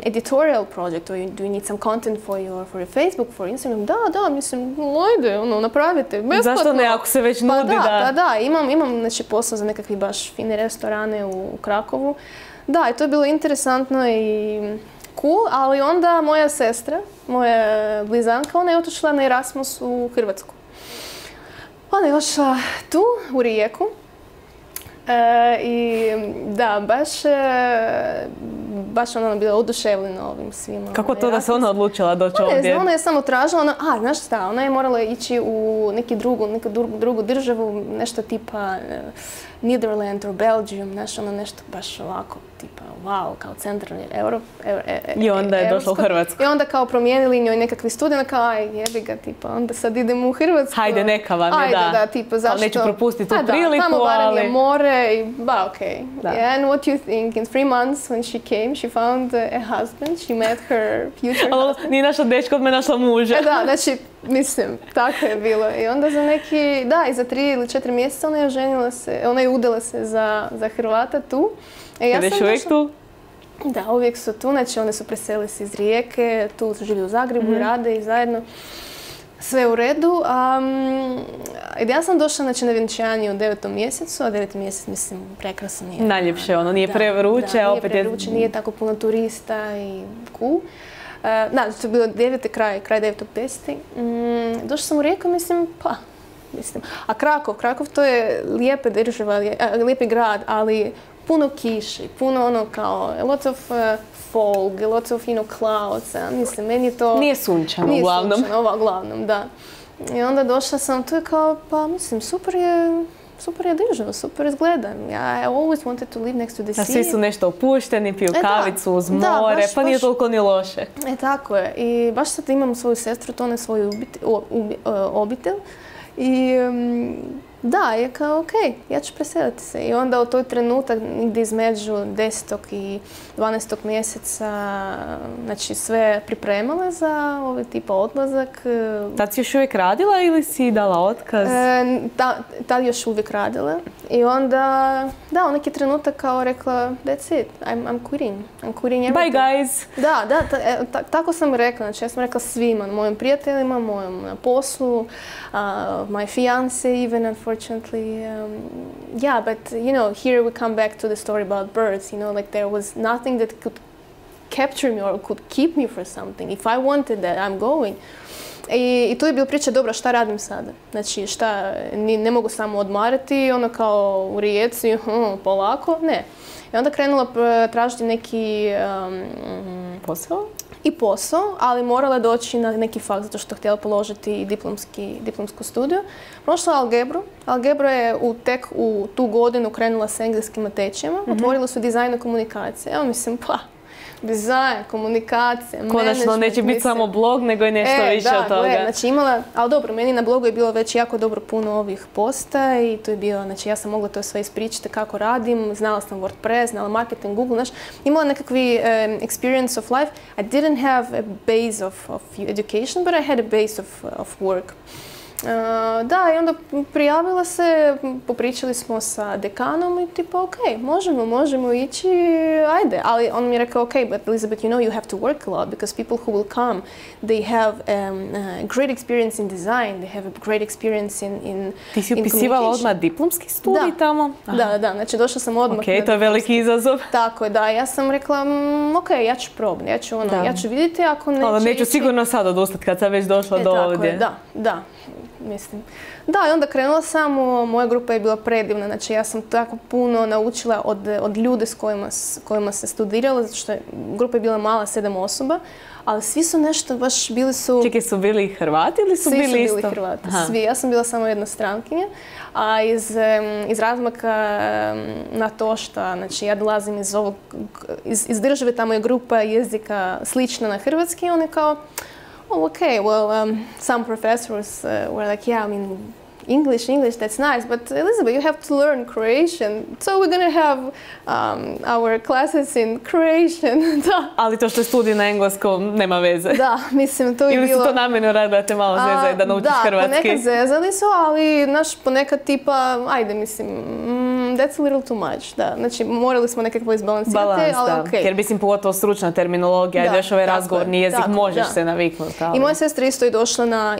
editorial project or do you need some content for your Facebook, for Instagram? Da, mislim, ajde, napravite, besplatno. Zašto ne, ako se već nudi da... Da, imam znači, posao za nekakvi baš fine restorane u Krakovu. Da, i to je bilo interesantno i cool, ali onda moja sestra, moja blizanka, ona je otišla na Erasmus u Hrvatsku. Ona je otišla tu, u Rijeku. I da, baš ona bila oduševljena ovim svima. Kako to da se ona odlučila doći ovdje? Ona je samo tražila, znaš šta, ona je morala ići u neku drugu državu, nešto tipa Netherlands or Belgium, znaš, nešto baš ovako, tipa wow, kao centralni Europe. I onda je došla u Hrvatsku. I onda kao promijenili njoj nekakvi studij, kao jebi ga, tipa, onda sad idemo u Hrvatsku. Hajde, neka vam je, da, tipa, zašto? Ali neću propustiti tu priliku, tamo barem je ali... more i okej. And what you think, in 3 months when she came, she found a husband, she met her future husband. Nije našla dečko, me našla muža. Da, znači, mislim, tako je bilo. I onda za za 3 ili 4 mjeseca ona je udala se za Hrvata tu. Jesi uvijek tu? Da, uvijek su tu, znači one su preselili se iz Rijeke, tu živi u Zagrebu i rade i zajedno. Sve u redu. Ja sam došla na vjenčanje u 9. mjesecu, a 9. mjesec, mislim, prekrasno nije. Najljepše ono, nije prevruće, nije opet prevruće, nije tako puno turista i cool. Da, to je bilo 9. kraj 9.10. Došla sam u Rijeku, mislim. A Krakov to je lijepa država, lijepi grad, ali puno kiše, puno ono kao, a lot of fog, a lot of, clouds, mislim, meni je to... Nije sunčano, uglavnom. Nije sunčano, uglavnom, da. I onda došla sam, tu je kao, pa mislim, super je država, super izgleda. I always wanted to live next to the sea. Svi su nešto opušteni, piju kavicu uz more, pa nije toliko ni loše. Tako je. I baš sad imam svoju sestru, to ne svoju obitelj. I da, je kao, ok, ja ću preseliti se. I onda u toj trenutak, negdje između 10. i 12. mjeseca, znači sve pripremala za ovaj tipa odlazak. Tad si još uvijek radila ili si dala otkaz? Tad još uvijek radila. I onda, da, u neki trenutak kao rekla, that's it, I'm quitting everything. Bye guys! Da, tako sam rekla. Znači ja sam rekla svima, mojim prijateljima, mojom na poslu, my fiance even, unfortunately. Yeah, but here we come back to the story about birds. Like there was nothing that could capture me or could keep me for something. If I wanted that, I'm going. I tu je bila priča, dobro, šta radim sada? Znači, ne mogu samo odmarati, ono kao u Rijeci, polako, ne. I onda krenula tražiti neki posao? I posao, ali morala doći na neki fakt, zato što htjela položiti diplomsku studiju. Prošla algebru. Algebra je tek u tu godinu krenula s engleskim tečajima. Otvorili su dizajn i komunikacije. Evo mislim, dizajn, komunikacija, konačno neće biti samo blog, nego i nešto više od toga. Znači imala, ali dobro, meni na blogu je bilo već jako dobro puno ovih posta i to je bilo, znači ja sam mogla to sve ispričati kako radim, znala sam WordPress, znala marketing, Google, znači imala nekakvi experience of life. I didn't have a base of education, but I had a base of work. Da, i onda prijavila se, popričali smo sa dekanom i tipa, ok, možemo ići, ajde. Ali on mi je rekao, ok, but Elizabeth, you have to work a lot because people who will come, they have a great experience in design, they have a great experience in Ti si upisivala odmah diplomski studij tamo? Da, znači došla sam odmah. Ok, to je veliki izazov. Tako je, da, ja sam rekla, ok, ja ću probati, ja ću vidjeti ako neće neću sigurno sad odustati kad sam već došla do ovdje. Da. Mislim. Da, i onda krenula sam, moja grupa je bila predivna, znači ja sam tako puno naučila od ljude s kojima se studirala, zato što grupa je bila mala, 7 osoba, ali svi su nešto, baš bili su... Čekaj, su bili Hrvati ili su bili isto? Svi su bili Hrvati, svi. Ja sam bila samo jedna strankinja, a iz razmaka na to što, znači ja dolazim iz države, tamo je grupa jezika slična na hrvatski, on je kao, okay, well, some professors were like, yeah, I mean, English, that's nice, but Elizabeth, you have to learn Croatian, so we're going to have our classes in Croatian. Da. Ali to što je studij na engleskom nema veze. Da, mislim, to je bilo... Ili su to namjerno radili da te malo zezaju, da naučiš hrvatski? Da, ponekad zezali su, ali ponekad tipa, ajde, mislim, that's a little too much. Da, znači, morali smo nekako izbalansirati, ali okej. Jer mislim, pogotovo stručna terminologija, još ovaj razgovorni jezik, možeš se naviknuti. I moja sestra isto je došla na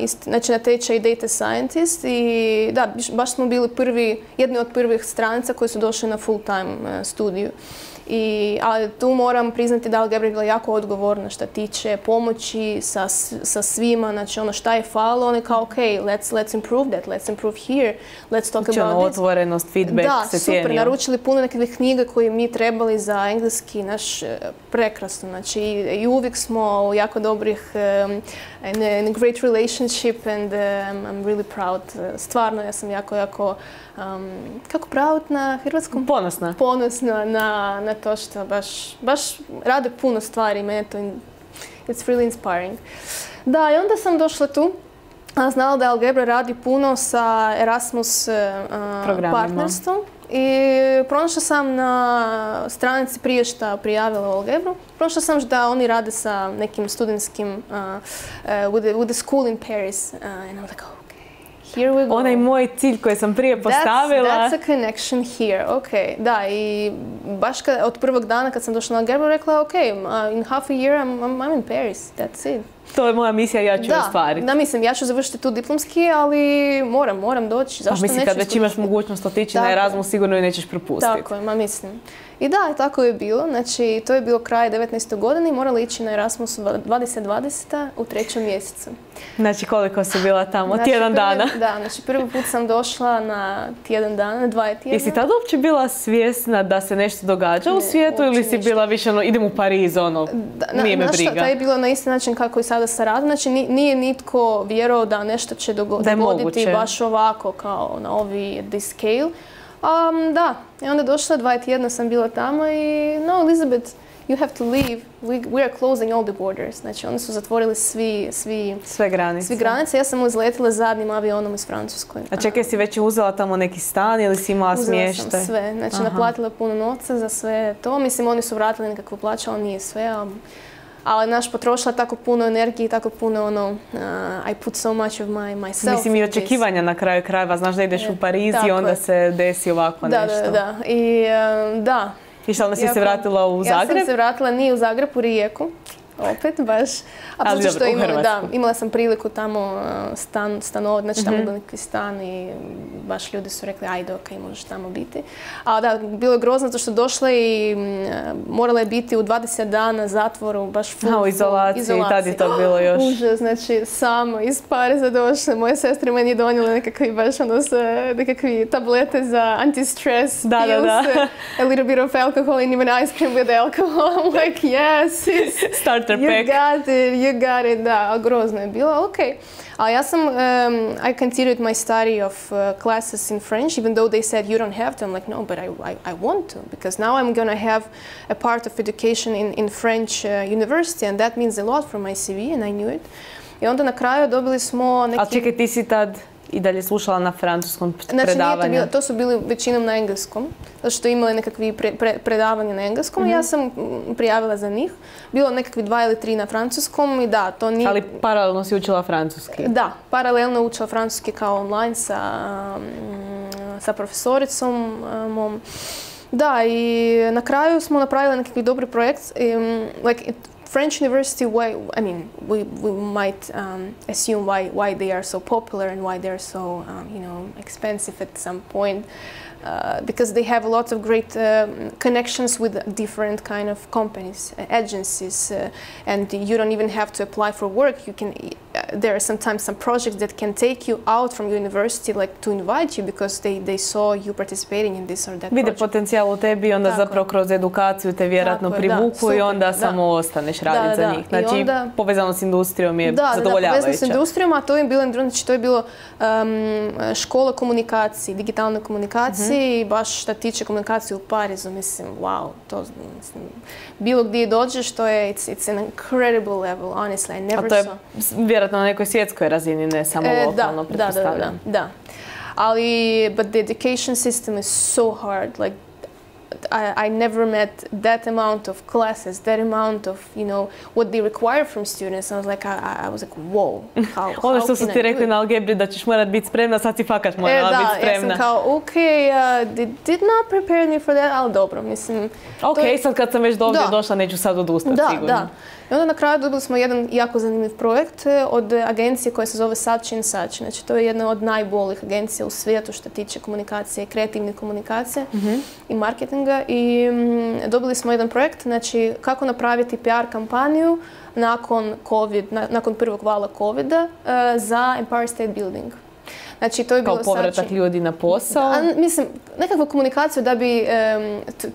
tečaj data scientist i da, baš smo bili jedni od prvih stranica koji su došli na full-time studiju. Ali tu moram priznati da algebra je bila jako odgovorna što tiče pomoći sa svima, znači ono šta je falilo, on je kao ok, let's improve that, let's improve here, let's talk about this. Otvorenost, feedback se cijenio. Da, super, naručili puno nekakvih knjiga koje mi trebali za engleski, naš prekrasno, znači i uvijek smo u jako dobrih, in a great relationship and I'm really proud, stvarno ja sam jako kako proud na hrvatskom? Ponosna. Ponosna na to što baš rade puno stvari, mene to it's really inspiring. Da, i onda sam došla tu, znala da Algebra radi puno sa Erasmus partnerstvom i pronašla sam na stranici prije što prijavila Algebru, pronašla sam da oni rade sa nekim studentskim with a school in Paris and I'm like, Here we go. Onaj moj cilj koji sam prije postavila. That's a connection here, ok. Da, i baš od prvog dana kad sam došla na Gerbu rekla, ok, in half a year I'm in Paris, that's it. To je moja misija, ja ću ostvariti. Da, mislim, ja ću završiti tu diplomski, ali moram doći. Zašto mislim, neću kad već imaš mogućnost otići na Erasmus, sigurno ju nećeš propustiti. Tako je, mislim. I da, tako je bilo. Znači, to je bilo kraj 19. godine i morala ići na Erasmus 2020. u 3. mjesecu. Znači, koliko si bila tamo? Tjedan dana? Da, znači prvi put sam došla na tjedan dana, 2 tjedna. Jesi tada uopće bila svjesna da se nešto događa u svijetu ili si bila više idem u Pariz, nije me briga? To je bilo na isti način kako i sada sa radom. Znači, nije nitko vjerovao da nešto će dogoditi baš ovako, kao na this scale. Da, i onda došla 2 tjedna sam bila tamo i no, Elizabeth, you have to leave. We are closing all the borders. Znači, oni su zatvorili sve granice. Ja sam izletila zadnjim avionom iz Francuskoj. A čekaj, si već uzela tamo neki stan ili si imala smještaj? Uzela sam sve. Znači, naplatila puno novca za sve to. Mislim, oni su vratili nekakvu plaću, ali nije sve. Ali potrošila tako puno energije i tako puno I put so much of myself. Mislim, i očekivanja na kraju krajeva. Znaš da ideš u Pariz i onda se desi ovako nešto. Da. I da. I šta, onda si se vratila u Zagreb? Ja sam se vratila nije u Zagreb, u Rijeku. Opet, baš. Ali dobro, u Hrvatsku. Imala sam priliku tamo stanovati, znači tamo bio neki stan i baš ljudi su rekli, ajde, ok, možeš tamo biti. A da, bilo je grozno zato što došla i morala je biti u 20 dana zatvoru, baš full. U izolaciji, tad je to bilo još. Užas, znači samo iz Pariza došla. Moje sestre meni donijela nekakvi baš nekakvi tablete za anti-stress pills. A little bit of alcohol and even ice cream with alcohol. I'm like, yes, You got it, da, grozno je bilo, ok. A ja sam, I continued my study of classes in French, even though they said you don't have to. I'm like, no, but I want to, because now I'm going to have a part of education in French university, and that means a lot for my CV, and I knew it. I onda na kraju dobili smo neki... Ali čekaj, ti si tad i dalje slušala na francuskom predavanju? Znači, nije to su bili većinom na engleskom, zato što imali nekakvi predavanja na engleskom i ja sam prijavila za njih. Bilo nekakvi 2 ili 3 na francuskom i da, to nije... Ali paralelno si učila francuski? Da, paralelno učila francuski kao online sa profesoricom mom. Da, i na kraju smo napravili nekakvi dobri projekt. French university, we might assume why they are so popular and why they are so, expensive at some point. Because they have a lot of great connections with different kind of companies, agencies, and you don't even have to apply for work. You can. There are sometimes some projects that can take you out from university, like to invite you, because they saw you participating in this or that project. Vide potencijal u tebi i onda zapravo kroz edukaciju te vjerojatno privuku i onda samo ostaneš raditi za njih. Znači, povezano s industrijom je zadovoljavajuća. Da, povezano s industrijom, a to je bilo škola komunikacije, digitalne komunikacije i baš šta tiče komunikacije u Parizu, mislim, wow, to bilo gdje dođeš, to je, it's an incredible level, honestly, I never saw. A to je vjerojatno na nekoj svjetskoj razini, ne samo lokalno, pretpostavljam. Da. Ali, but the education system is so hard, like, I never met that amount of classes, that amount of, what they require from students. I was like, whoa, how ono što su ti rekli na algebri da ćeš morat biti spremna, sad si fakat morala biti spremna. Ja sam kao, they did not prepare me for that, ali dobro, mislim. Sad kad sam već do ovdje došla, neću sad odustati, sigurno. Da. I onda na kraju dobili smo jedan jako zanimljiv projekt od agencije koja se zove Such and Such. Znači, to je jedna od najboljih agencija u svijetu što tiče komunikacije, kreativne komunikacije i marketinga. I dobili smo jedan projekt, znači, kako napraviti PR kampaniju nakon prvog vala COVID-a za Empire State Building. Znači, to je bilo kao povratak ljudi na posao? Mislim, nekakvu komunikaciju da bi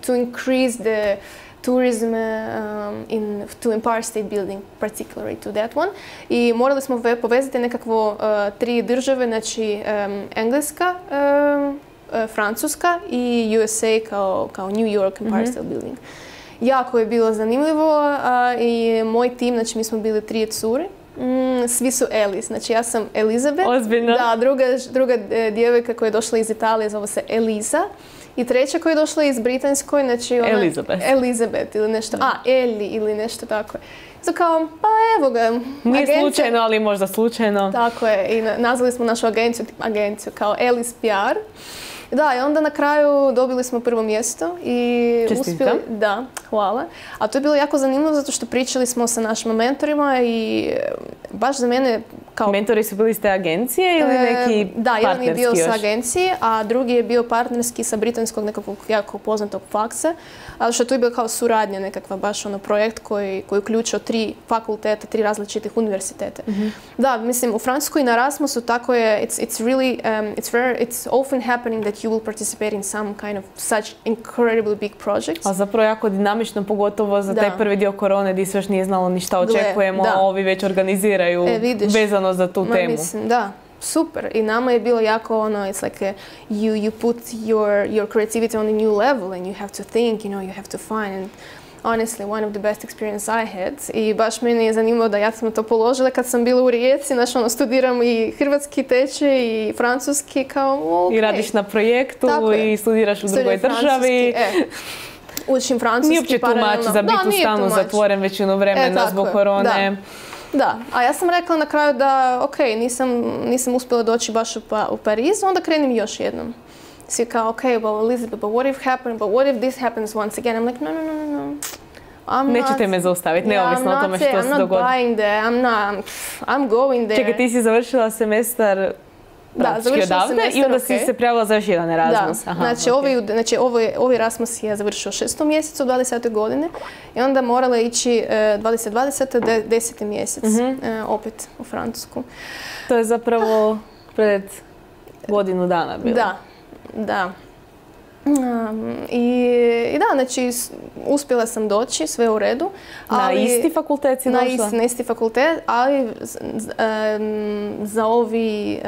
to increase the tourism to Empire State Building, particularly to that one. I morali smo povezati nekakvo 3 države, znači Engleska, Francuska i USA kao New York Empire State Building. Jako je bilo zanimljivo i moj tim, znači mi smo bili 3 cure. Svi su Elis, znači ja sam Elizabeth. Ozbiljno? Da, druga djevojka koja je došla iz Italije zove se Eliza. I treća koja je došla iz Britanskoj, znači ona... Elizabeth. Elizabeth ili nešto, Eli ili nešto tako. kao, pa evo ga, nije slučajno, ali možda slučajno. Tako je, i nazvali smo našu agenciju kao Elis PR. Da, i onda na kraju dobili smo prvo mjesto i uspjeli... Da, hvala. A to je bilo jako zanimljivo zato što pričali smo sa našim mentorima i baš za mene kao... Mentori su bili iz te agencije ili neki partnerski još? Da, jedan je bio sa agencije, a drugi je bio partnerski sa britanskog nekakvog jako poznatog faksa. Ali što tu je bio kao suradnja nekakva, baš projekt koji uključio 3 fakultete, 3 različitih univerzitete. Da, mislim, u Francuskoj i na Erasmusu tako je, it's often happening that you will participate in some kind of such incredibly big projects. A zapravo jako dinamično, pogotovo za taj prvi dio korone gdje se još nije znalo ni šta očekujemo, a ovi već organiziraju vezano za tu temu. Mislim, da. Super. I nama je bilo jako it's like you put your creativity on a new level and you have to think, you have to find. And honestly, one of the best experience I had. I baš meni je zanimljivo da ja sam to položila kad sam bila u Rijeci, studiram i hrvatski tečaj i francuski kao okay. I radiš na projektu i studiraš u drugoj državi. Učim francuski. Nije uopće tumač za biti u stanu zatvoren većinu vremena zbog korone. Da, a ja sam rekla na kraju da, nisam uspjela doći baš u Parizu, onda krenim još jednom. Svi kao, well, Elizabeth, but what if happened, but what if this happens once again? I'm like, no. Nećete me zaustaviti, neovisno o tome što se dogodi. I'm not buying there, I'm going there. Čekaj, ti si završila semestar završila semestar, i onda si se prijavila za još jedan Erasmus. Da, znači ovaj Erasmus je završio 6. mjesecu 20. godine i onda morala ići 2020. 10. mjesec opet u Francusku. To je zapravo pred godinu dana bilo. Da. I da, znači uspjela sam doći, sve u redu. Na isti fakultet si došla? Na isti fakultet, ali za ovi,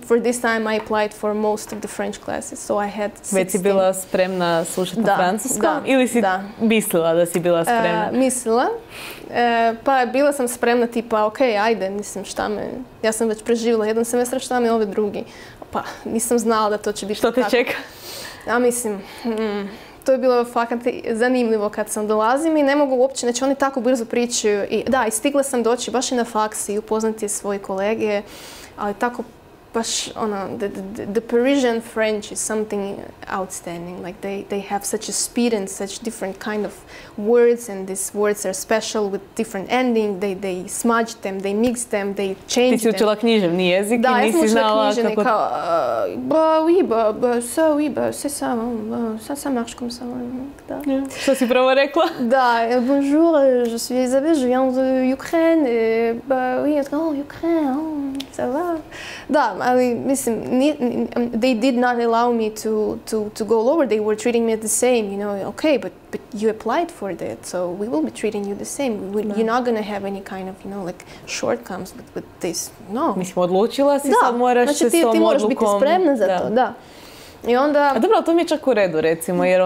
for this time I applied for most of the French classes, so I had 16. Već si bila spremna slušati na francuskom? Ili si mislila da si bila spremna? Mislila. Pa bila sam spremna tipa, ajde, mislim ja sam već preživjela jedan semestar, šta mi ove drugi? Pa nisam znala da to će biti tako. Što te čeka? Ja mislim, to je bilo fakat zanimljivo kad sam dolazim i ne mogu uopće, znači oni tako brzo pričaju. I stigla sam doći baš i na faks i upoznati svoje kolege, ali tako baš the Parisian French is something outstanding. Like they have such a speed and such different kind of words, and these words are special with different ending. They smudge them, they mix them, they change them. Ti si učila književni jezik i nisi znala kako... Da, ja sam učila književni kao c'est ça, ça marche comme ça. Što si prvo rekla? Da, bonjour, je suis Elisabeth, je viens de Ukraine. Ukraine, ça va. Da, ali mislim, they did not allow me to go lower. They were treating me the same, but you applied for that, so we will be treating you the same. You're not going to have any kind of, like shortcomings with this. No. Mislim, odlučila si, sad moraš se s tom odlukom... Znači, ti moraš biti spremna za to, da. I onda... A dobro, to mi je čak u redu, recimo, jer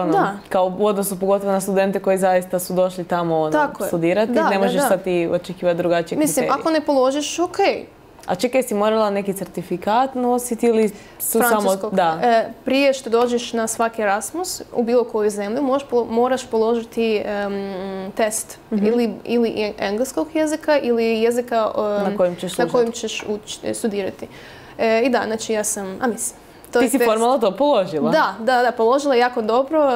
kao u odnosu pogotovo na studente koji zaista su došli tamo studirati, ne možeš sad ti očekivati drugačije kriterije. Mislim, ako ne položiš, A čekaj, si morala neki certifikat nositi ili su francuskog. Samo... Prije što dođeš na svaki Erasmus u bilo koju zemlju, moraš položiti test ili engleskog jezika ili jezika na kojem ćeš studirati. I da, znači ja sam, ti si formalno to položila? Da, položila jako dobro.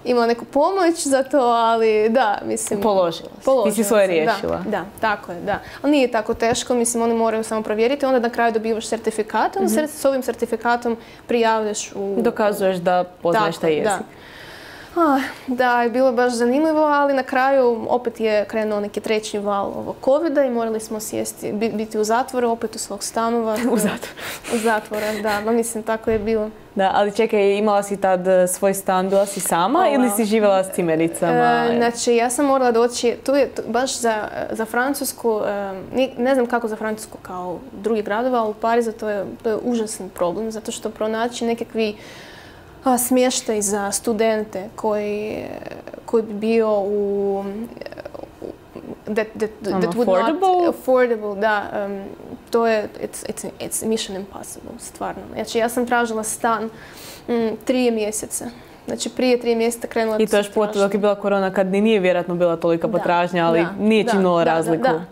Imala neku pomoć za to, ali da, mislim... Položila. Ti si svoje riješila. Da, tako je, da. Ali nije tako teško, mislim, oni moraju samo provjeriti, onda na kraju dobivaš certifikat, onda s ovim certifikatom prijavljaš u... Dokazuješ da poznaješ taj jezik. Da, je bilo baš zanimljivo, ali na kraju opet je krenuo neki treći val ovog covida i morali smo biti u zatvoru, opet u svog stanova. U zatvoru, da, mislim, tako je bilo. Da, ali čekaj, imala si tad svoj stan, bila si sama ili si živjela s cimericama? Znači, ja sam morala doći, tu je baš za Francusku, ne znam kako za Francusku kao drugi gradova, ali u Parizu to je užasni problem, zato što pronaći nekakvi smještaj za studente koji bi bio u... That would not affordable, da. To je, it's mission impossible, stvarno. Znači, ja sam tražila stan 3 mjeseca. Znači prije 3 mjeseca krenula. I to još pogotovo dok je bila korona, kad ni nije vjerojatno bila tolika potražnja, ali nije činilo razliku. Da.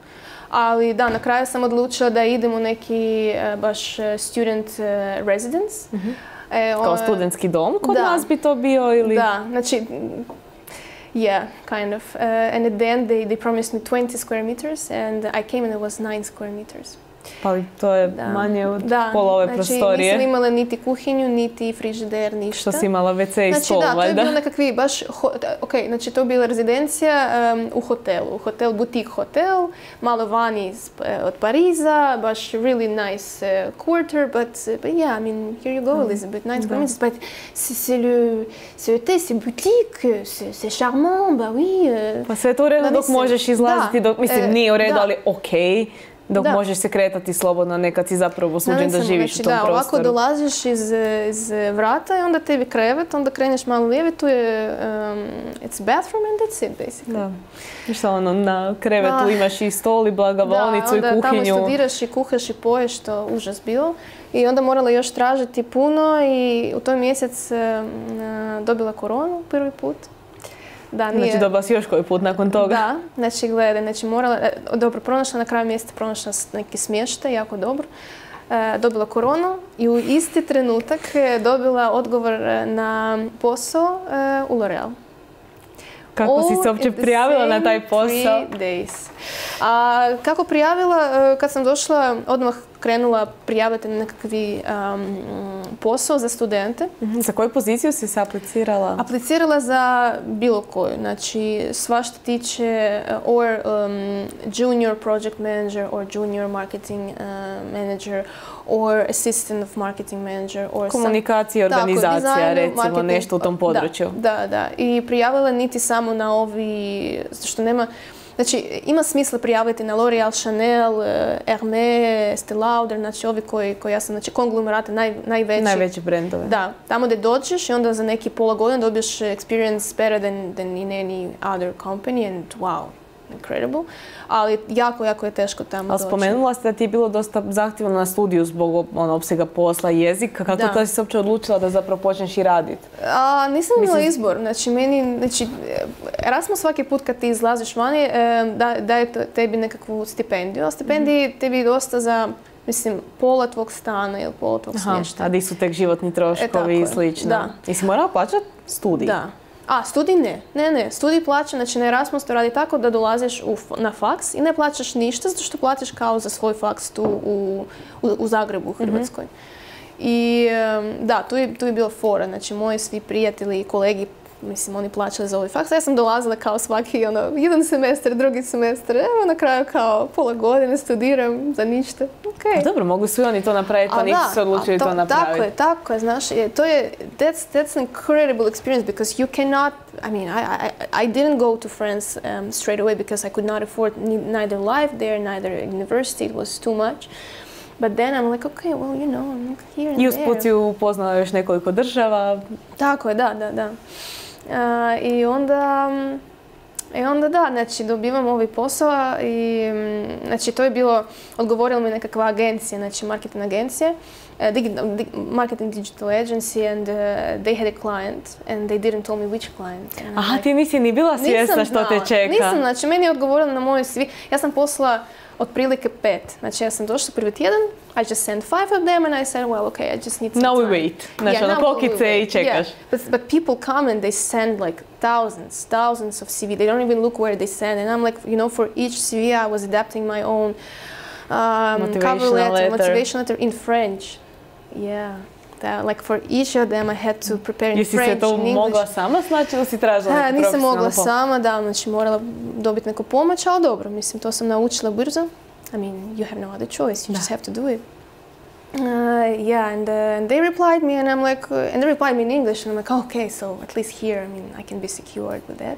Ali da, na kraju sam odlučila da idem u neki baš student residence. Kao studentski dom kod nas bi to bio ili? Da, znači, yeah, kind of. And at the end they promised me 20 square meters and I came and it was 9 square meters. Pa to je manje od pola ove prostorije. Nisam imala niti kuhinju, niti frižider, ništa. Što si imala WC i stol, valjda? Znači da, to je bilo nekakvi baš, znači to je bila rezidencija u hotelu. Boutique hotel, malo vani od Pariza, baš really nice quarter, but yeah, I mean, here you go, Elizabeth, 9 square meters, but c'est hôtel, c'est boutique, c'est charmant, bah oui. Pa sve to u redu dok možeš izlaziti, mislim, nije u redu, ali okej. Dok možeš se kretati slobodno, nekad si zapravo osuđen da živiš u tom prostoru. Ovako dolaziš iz vrata i onda tebi krevet, onda kreneš malo lijevi, tu je it's bathroom and that's it, basically. Da. Šta ono, na krevetu imaš i stol i blagavaonicu i kuhinju. Da, onda tamo studiraš i kuhaš i poješ, to užas bilo. I onda morala još tražiti puno i u toj mjesec dobila koronu prvi put. Da, nije... Znači dobila si još koji put nakon toga? Da, znači gledaj, znači morala, dobro, pronašla na kraju mjeseca, pronašla neki smještaj, jako dobro. Dobila koronu i u isti trenutak dobila odgovor na posao u L'Oreal. Kako si se uopće prijavila na taj posao? Kako prijavila? Kad sam došla, odmah krenula prijaviti na nekakvi posao za studente. Za koju poziciju si se aplicirala? Aplicirala za bilo koju. Znači, sva što tiče or junior project manager or junior marketing manager or assistant of marketing manager. Komunikacija i organizacija, recimo, nešto u tom području. Da. I prijavila niti samo na ovi, što nema... Znači, ima smisla prijaviti na L'Oreal, Chanel, Hermès, Estée Lauder, znači ovi koji ja sam, znači konglomerate najveći. Najveći brendove. Da, tamo gdje dođeš i onda za neki pola godina dobiješ experience better than in any other company and wow, incredible. Ali jako je teško tamo doći. Ali spomenula ste da ti je bilo dosta zahtjevno na studiju zbog opsega posla i jezika. Kako to si se uopće odlučila da zapravo počneš i raditi? Nisam imala izbor. Znači, Erasmus svaki put kad ti izlaziš vani daje tebi nekakvu stipendiju. A stipendiji tebi dosta za, mislim, pola tvog stana ili pola tvog smještaja. A di su tek životni troškovi i slično? Da. Jesi morala plaćati studij? Da. Studij ne. Ne. Studij plaća, znači na Erasmus to radi tako da dolaziš na faks i ne plaćaš ništa zato što plaćaš kao za svoj faks tu u Zagrebu, u Hrvatskoj. I da, tu je bilo fora, znači moji svi prijatelji i kolegi, mislim, oni plaćali za ovaj faks. Ja sam dolazila kao svaki, jedan semestar, drugi semestar, evo na kraju kao pola godine studiram za ništa. Okay. Dobro, mogu svi oni to napraviti, pa nisu se odlučili to napraviti. Tako je, znaš, that's an incredible experience because you cannot, I mean, I didn't go to France straight away because I could not afford neither life there, neither university, it was too much. But then I'm like, okay, well, you know, I'm here and there. I usput si upoznala još nekoliko država. Tako je, da. I onda da, znači dobivam ovaj posao i znači to je bilo, odgovorila mi nekakva agencija, znači marketing agencije, marketing digital agency and they had a client and they didn't tell me which client. Aha, ti nisi ni bila svjesna što te čeka. Nisam, znači meni je odgovorila na moje svi, ja sam poslala otprilike 5. Znači ja sam došla prvi tjedan, I just sent 5 of them and I said, well, okay, I just need some time. Now we wait. Znači ono klokice i čekaš. But people come and they send like thousands of CV. They don't even look where they send. And I'm like, you know, for each CV I was adapting my own cover letter, motivation letter in French. Yeah. Like for each of them I had to prepare in French, in English. Jesi se to mogla sama snaći ili si tražila neku profesionalnu pomoć? Nisam mogla sama, da, znači morala dobiti neku pomoć, ali dobro, mislim, to sam naučila brzo. I mean, you have no other choice, you just have to do it. And they replied me and I'm like, and they replied me in English and I'm like, okay, so at least here, I mean, I can be secured with that.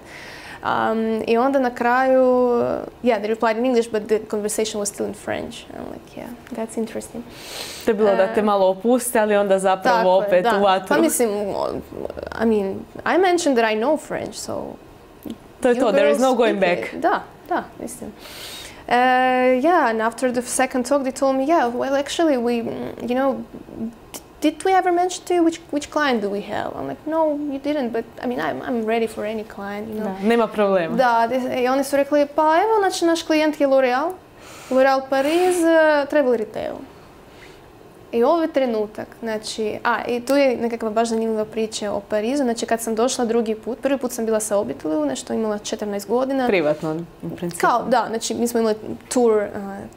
I onda na kraju, they replied in English, but the conversation was still in French. I'm like, yeah, that's interesting. To je bilo da te malo opuste, ali onda zapravo opet u vatru. Pa mislim, I mean, I mentioned that I know French, so... To je to, there is no going back. Da, mislim. And after the second talk, they told me, well, actually, we, you know, did we ever mention to you which client do we have? I'm like, no, you didn't, but I mean, I'm ready for any client, you know. Da, nema problema. Da, i oni su rekli, pa evo, znači, naš klijent je L'Oreal Pariz, travel retail. I ovaj trenutak, znači, i tu je nekakva baš zanimljiva priča o Parizu, znači kad sam došla drugi put, prvi put sam bila sa obitelju, nešto imala 14 godina. Privatno, u principu. Da, znači mi smo imali tour,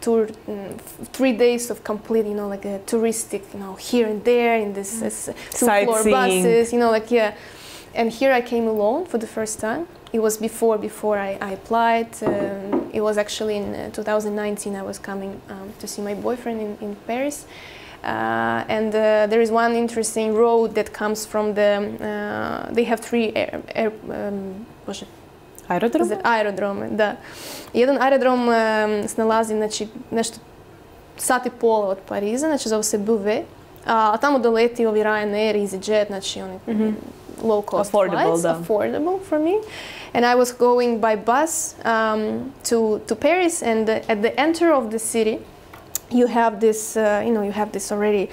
3 days of complete, you know, like a touristic, you know, here and there, in this 2-floor buses, you know, like, yeah. And here I came alone for the first time. It was before I applied. It was actually in 2019 I was coming to see my boyfriend in Paris. And there is one interesting road that comes from they have 3 aerodrome, da. Jedan aerodrom se nalazi, znači, nešto sat i pola od Pariza, znači zove se Beauvais, a tamo doleti ovi Ryanair, EasyJet, znači oni low cost flights, affordable for me. And I was going by bus to Paris, and at the enter of the city, you have this, you have this already,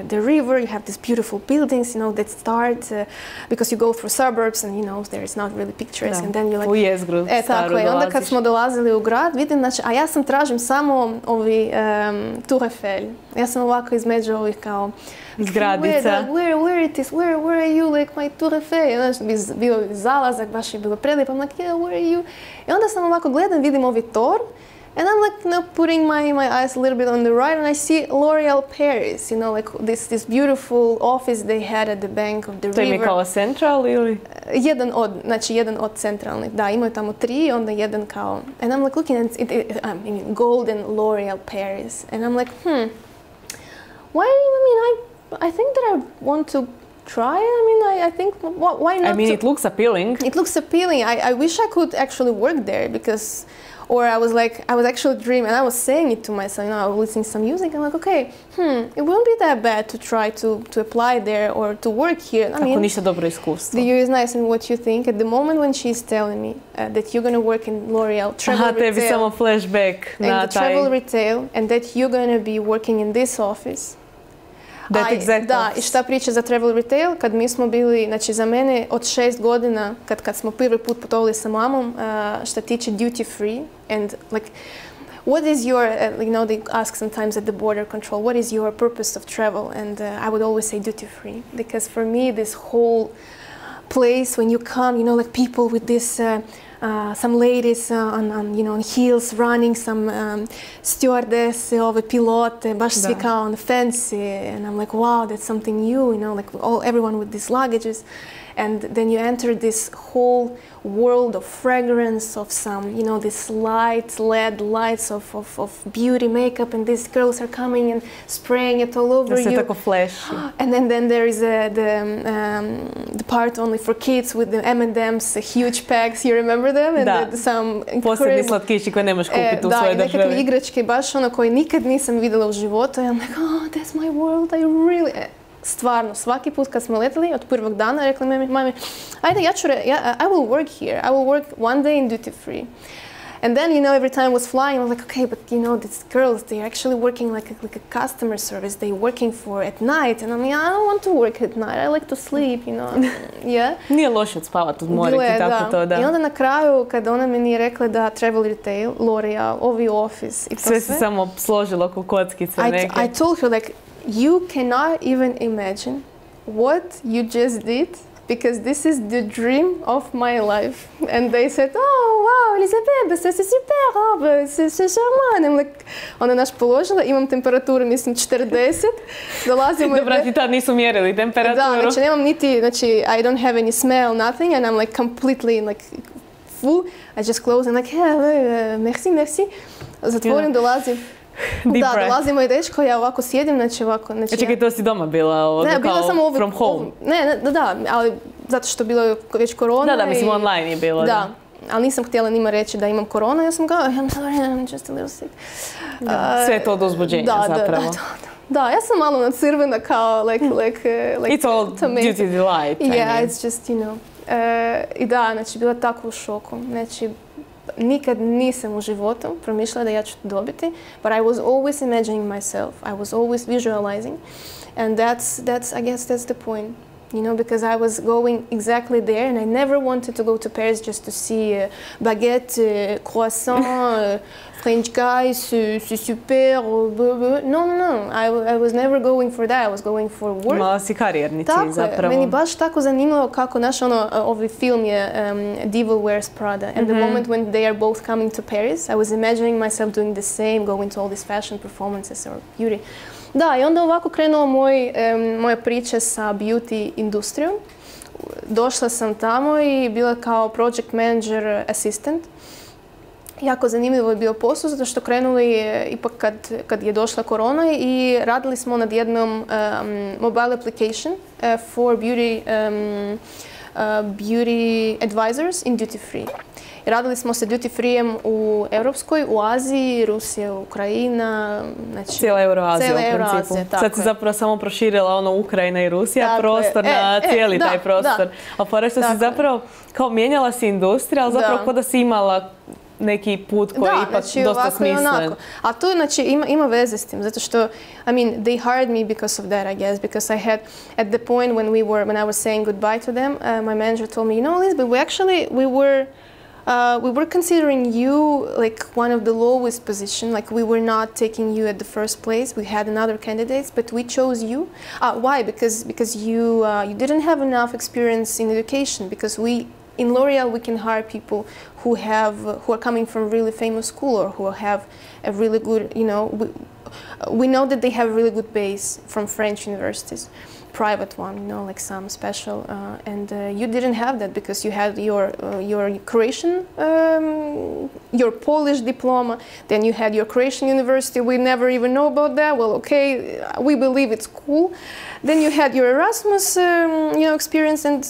the river, you have these beautiful buildings, you know, that start, because you go through suburbs and, you know, there is not really pictures, and then you like... U jezgru staru dolaziš. Onda kad smo dolazili u grad, vidim, znači, a ja sam tražim samo ovi Tour Eiffel. Ja sam ovako između ovih kao... Zgradica. Where it is, where are you, like my Tour Eiffel? Znači, bio zalazak, baš je bilo prelijepo, I'm like, yeah, where are you? I onda sam ovako gledam, vidim ovi tor, and I'm like, putting my eyes a little bit on the right, and I see L'Oreal Paris, you know, like this beautiful office they had at the bank of the river. To je kao central ili? Jedan od centralnih, da, imaju tamo 3, onda jedan kao, and I'm like looking at it, I mean, golden L'Oreal Paris, and I'm like, I think that I want to try. I mean, I think, why not? I mean, it looks appealing. It looks appealing. I wish I could actually work there, because, or I was actually dreaming, and I was saying it to myself, you know, I was listening to some music, I'm like, okay, it wouldn't be that bad to try to apply there or to work here. I mean, ništa dobro iskustvo. The year is nice, and what you think, at the moment when she's telling me that you're going to work in L'Oreal travel retail. Tebi samo flashback na taj. Travel retail, and that you're going to be working in this office. Da, i šta priča za travel retail, kad mi smo bili, znači za mene od 6 godina, kad smo prvi put putovali sa mamom, šta tiče duty free, and like, what is your, you know, they ask sometimes at the border control, what is your purpose of travel? And I would always say duty free, because for me this whole place, when you come, you know, like people with this, some ladies on heels running, some stewardess, ove pilote, baš svi kao on fancy, and I'm like, wow, that's something new, you know, like everyone with these luggages. And then you enter this whole world of fragrance, of some, you know, these lights, LED lights of beauty, makeup, and these girls are coming and spraying it all over you. Tako flashy. And then there is the part only for kids with the M&M's, huge packs, you remember them? And some posebni slatkići koje nemaš kupiti u svojoj državi. Da, i nekakve igračke, baš ono koje nikad nisam vidjela u životu. I'm like, oh, that's my world, I really... Stvarno, svaki put kad smo letili, od prvog dana, rekli mami, ajde, I will work here. I will work one day in duty free. And then, you know, every time I was flying, I was like, okay, but you know, these girls, they're actually working like a customer service. They're working at night. And I mean, I don't want to work at night. I like to sleep, you know. Yeah. Nije loše spavati od mora i tako to, da. I onda na kraju, kad ona meni je rekla da travel retail, L'Oreal, ovi office i to sve. Sve si samo složila ko kockice neke. I told her, like, you cannot even imagine what you just did, because this is the dream of my life. And they said, oh, wow, Elizabeth, c'est super, c'est charmant. I'm like, ona naš položila, imam temperaturu, mislim, 40. Dolazimo... Dobra, ti tad nisu mjerili temperaturu. Da, znači nemam niti, znači, I don't have any smell, nothing, and I'm like completely, like, full. I just close and like, yeah, merci. Zatvorim, dolazim. Da, dolazimo i dečko, ja ovako sjedim, znači ovako... Čekaj, to si doma bila, kao from home? Ne, ali zato što bilo je već korona. Da, mislim, online je bilo. Da, ali nisam htjela njima reći da imam koronu, ja sam kao, I'm sorry, I'm just a little sick. Sve je to od uzbuđenja zapravo. Da, ja sam malo nacrvena kao, like... It's all due to the light. Yeah, it's just, you know. I da, znači, bila tako u šoku. Znači, nikad nisam u životu promišljala da ja ću to dobiti, but I was always imagining myself, I was always visualizing, and I guess that's the point. You know, because I was going exactly there, and I never wanted to go to Paris just to see baguette, croissant, French guys, c'est super, no. I was never going for that. I was going for work. Mala si karijerni cilj zapravo. Tako je, meni baš tako zanimljivo kako naš ovaj film je Devil Wears Prada. And the moment when they are both coming to Paris, I was imagining myself doing the same, going to all these fashion performances or beauty. Da, i onda ovako krenula moja priča sa beauty industrijom. Došla sam tamo i bila kao project manager assistant. Jako zanimljivo je bio posao, zato što krenuli ipak kad je došla korona i radili smo nad jednom mobile application for beauty advisors in duty free. Radili smo se duty freeem u Europskoj, u Aziji, Rusija, Ukrajina, znači... Cijela Euroazija u principu. Sad se zapravo samo proširila Ukrajina i Rusija, tako prostor na cijeli taj prostor. A fora što si zapravo, kao mijenjala si industriju, ali zapravo kao da si imala neki put koji je ipak dosta smislen. A to znači ima veze s tim, zato što, I mean, they hired me because of that, I guess, because I had, at the point when I was saying goodbye to them, my manager told me, you know, Liz, but we were considering you like one of the lowest position, like we were not taking you at the first place. We had another candidates, but we chose you. Why? Because you didn't have enough experience in education. Because in L'Oreal we can hire people who are coming from really famous school or who have a really good, you know, we know that they have a really good base from French universities. Private one, you know, like some special, and you didn't have that because you had your Croatian, your Polish diploma, then you had your Croatian university, we never even know about that, well, okay, we believe it's cool. Then you had your Erasmus, you know, experience, and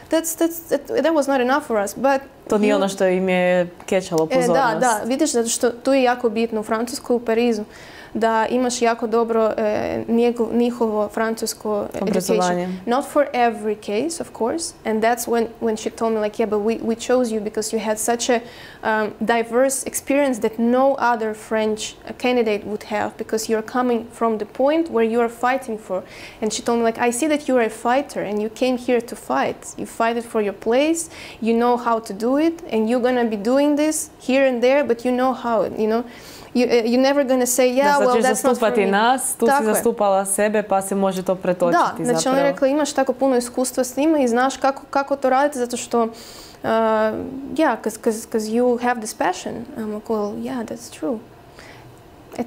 that was not enough for us, but... To nije ono što im je kećalo pozornost. Da, vidiš, zato što tu je jako bitno u Francuskoj, u Parizu, da imaš jako dobro njihovo francusko education. Not for every case, of course, and that's when she told me like, yeah, but we chose you because you had such a diverse experience that no other French candidate would have, because you're coming from the point where you are fighting for. And she told me like, I see that you're a fighter and you came here to fight. You fight it for your place, you know how to do it, and you're gonna be doing this here and there, but you know how, you know. You're never gonna say, yeah, well, that's not for me. Nas, tu si zastupala sebe, pa se može to pretočiti zapravo. Da, znači ona je rekla, imaš tako puno iskustva s njima i znaš kako to raditi, zato što, yeah, because you have this passion. I'm like, well, yeah, that's true.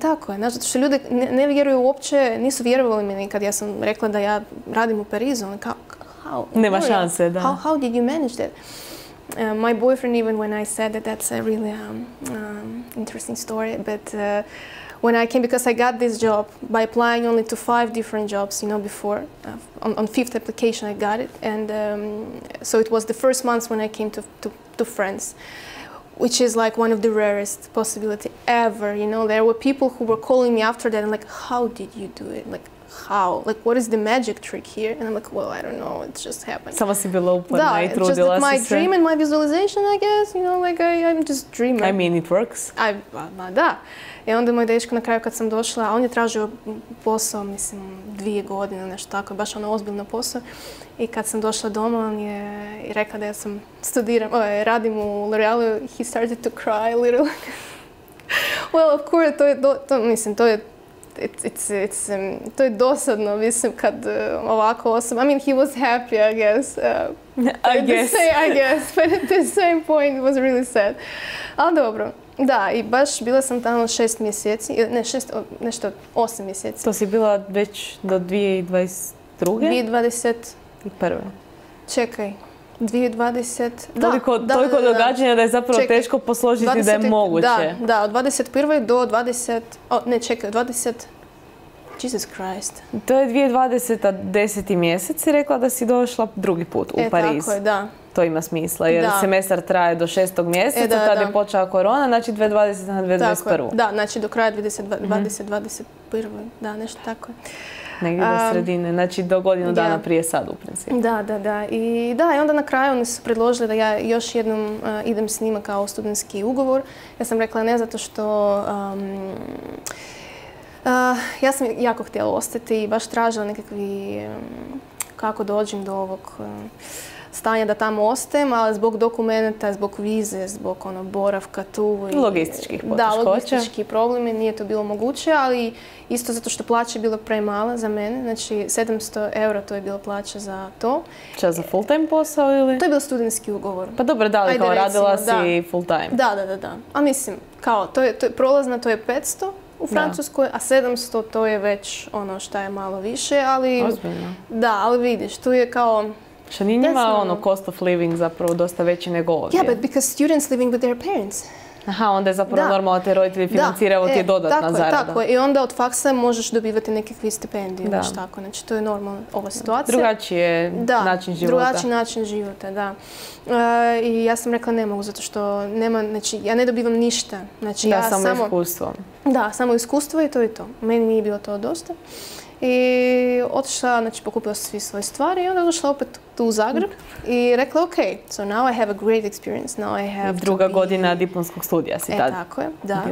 Tako je, znači, zato što ljudi ne vjeruju uopće, nisu vjerovali mi nikad. Ja sam rekla da ja radim u Parizu, how? Nema šanse, da. How did you manage that? My boyfriend, even when I said that's a really interesting story, but when I came, because I got this job by applying only to 5 different jobs, you know, before, on 5th application I got it, and so it was the first month when I came to France, which is like one of the rarest possibility ever, you know. There were people who were calling me after that and like, how did you do it? Like, how? Like, what is the magic trick here? And I'm like, well, I don't know, it just happened. Sama si bila uporna i trudila si se. Da, it's just my dream and my visualization, I guess, you know, like I'm just dreaming. I mean, it works. Da. I onda moj dečko na kraju kad sam došla, on je tražio posao, mislim, 2 godine, nešto tako, baš ono ozbiljno posao. I kad sam došla doma, on je rekla da ja sam radim u L'Orealu, he started to cry a little. Well, of course, to je dosadno, mislim, kad ovako osoba, I mean, he was happy, I guess. I guess, but at the same point, it was really sad. Ali dobro. Da, i baš bila sam tamo 6 mjeseci, nešto 8 mjeseci. To si bila već do 2022? 2021. Čekaj, 2020... Toliko događanja da je zapravo teško posložiti da je moguće. Da, od 21. do 20... Ne, čekaj, 20... Jesus Christ. To je 2020. 10. mjesec i rekla da si došla drugi put u Pariz. Tako je, da. to ima smisla, jer semestar traje do 6. mjeseca, tada je počela korona, znači 2020 na 2021. Da, znači do kraja 2021. Da, nešto tako. Negdje do sredine, znači do godinu dana prije sad u principu. Da. I onda na kraju oni su predložili da ja još jednom idem s njima kao studentski ugovor. Ja sam rekla ne zato što ja sam jako htjela ostati i baš tražila nekakvi kako dođem do ovog stanja da tamo ostajem, ali zbog dokumenta, zbog vize, zbog boravka tu. Logističkih poteškoća. Da, logistički problemi, nije to bilo moguće, ali isto zato što plaća je bila premala za mene, znači 700 eura to je bila plaća za to. Čas za full time posao ili? To je bio studentski ugovor. Pa dobro, da li kao radila si full time? Da. A mislim, kao, to je prolazna, to je 500 u Francuskoj, a 700 to je već ono što je malo više, ali... Ozbiljno. Da, ali vidiš, tu je kao... Što nije njima cost of living zapravo dosta veći nego ovdje? Yeah, but because students living with their parents. Aha, onda je zapravo normalno te roditelji financiraju, ti je dodatna zarada. Tako je. I onda od faksa možeš dobivati nekakve stipendije. Tako. Znači, to je normalna ova situacija. Drugačiji način života. Drugačiji način života, da. I ja sam rekla ne mogu, zato što nema, znači, ja ne dobivam ništa. Znači, ja samo iskustvo. Da, samo iskustvo i to je to. Meni nije bilo to dosta. I otišla, znači pokupila svi svoje stvari i onda došla opet tu u Zagreb i rekla ok, so now I have a great experience, now I have Druga godina diplomskog studija si tad. Tako je, da.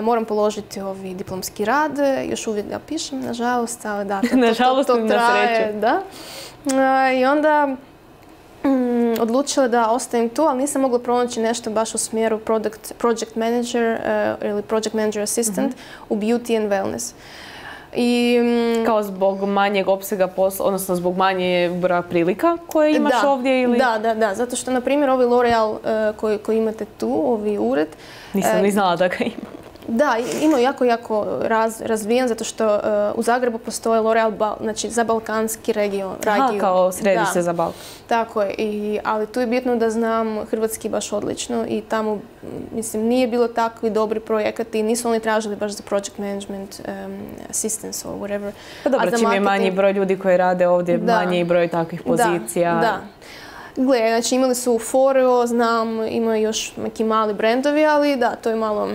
Moram položiti diplomski rad, još uvijek ga pišem, nažalost, ali da, to traje. Da. I onda odlučila da ostajem tu, ali nisam mogla pronaći nešto baš u smjeru project manager ili project manager assistant u beauty and wellness. Kao zbog manjeg opsega posla, odnosno zbog manje broja prilika koje imaš ovdje ili? Da. Zato što, na primjer, ovi L'Oreal koji imate tu, ovi ured... Nisam ni znala da ga ima. Da, ima jako razvijen, zato što u Zagrebu postoje L'Oreal, znači za balkanski region. Aha, kao središte za Balkan. Tako je, ali tu je bitno da znam hrvatski baš odlično i tamo, mislim, nije bilo takvi dobri projekati i nisu oni tražili baš za project management assistance or whatever. Pa dobro, čim je manji broj ljudi koji rade ovdje, manji broj takvih pozicija. Da. Gle, znači imali su Foreo, znam, imaju još neki mali brendovi, ali da, to je malo...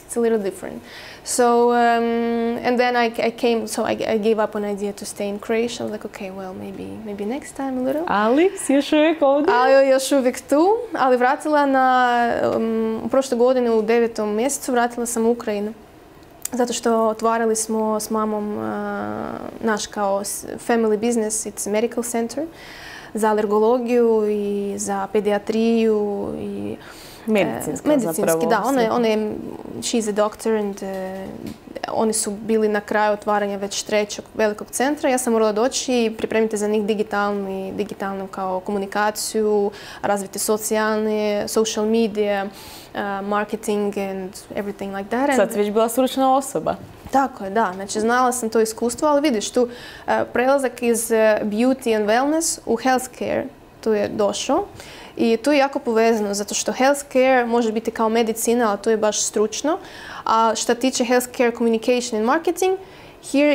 It's a little different. So, and then I came, so I gave up on idea to stay in Croatia. I was like, okay, well, maybe next time a little. Ali si još uvijek ovdje? Ali još uvijek tu, ali vratila prošle godine u 9. mjesecu vratila sam u Ukrajinu. Zato što otvarali smo s mamom naš kao family business, it's a medical center, za alergologiju i za pediatriju i medicinski zapravo. Da. She's a doctor and oni su bili na kraju otvaranja već 3. velikog centra. Ja sam morala doći i pripremiti za njih digitalnu kao komunikaciju, razviti social media, marketing and everything like that. Sad si već bila stručna osoba. Tako je, da. Znači, znala sam to iskustvo, ali vidiš tu prelazak iz beauty and wellness u healthcare tu je došao. I tu je jako povezano, zato što healthcare može biti kao medicina, ali to je baš stručno. A što tiče healthcare communication and marketing, here,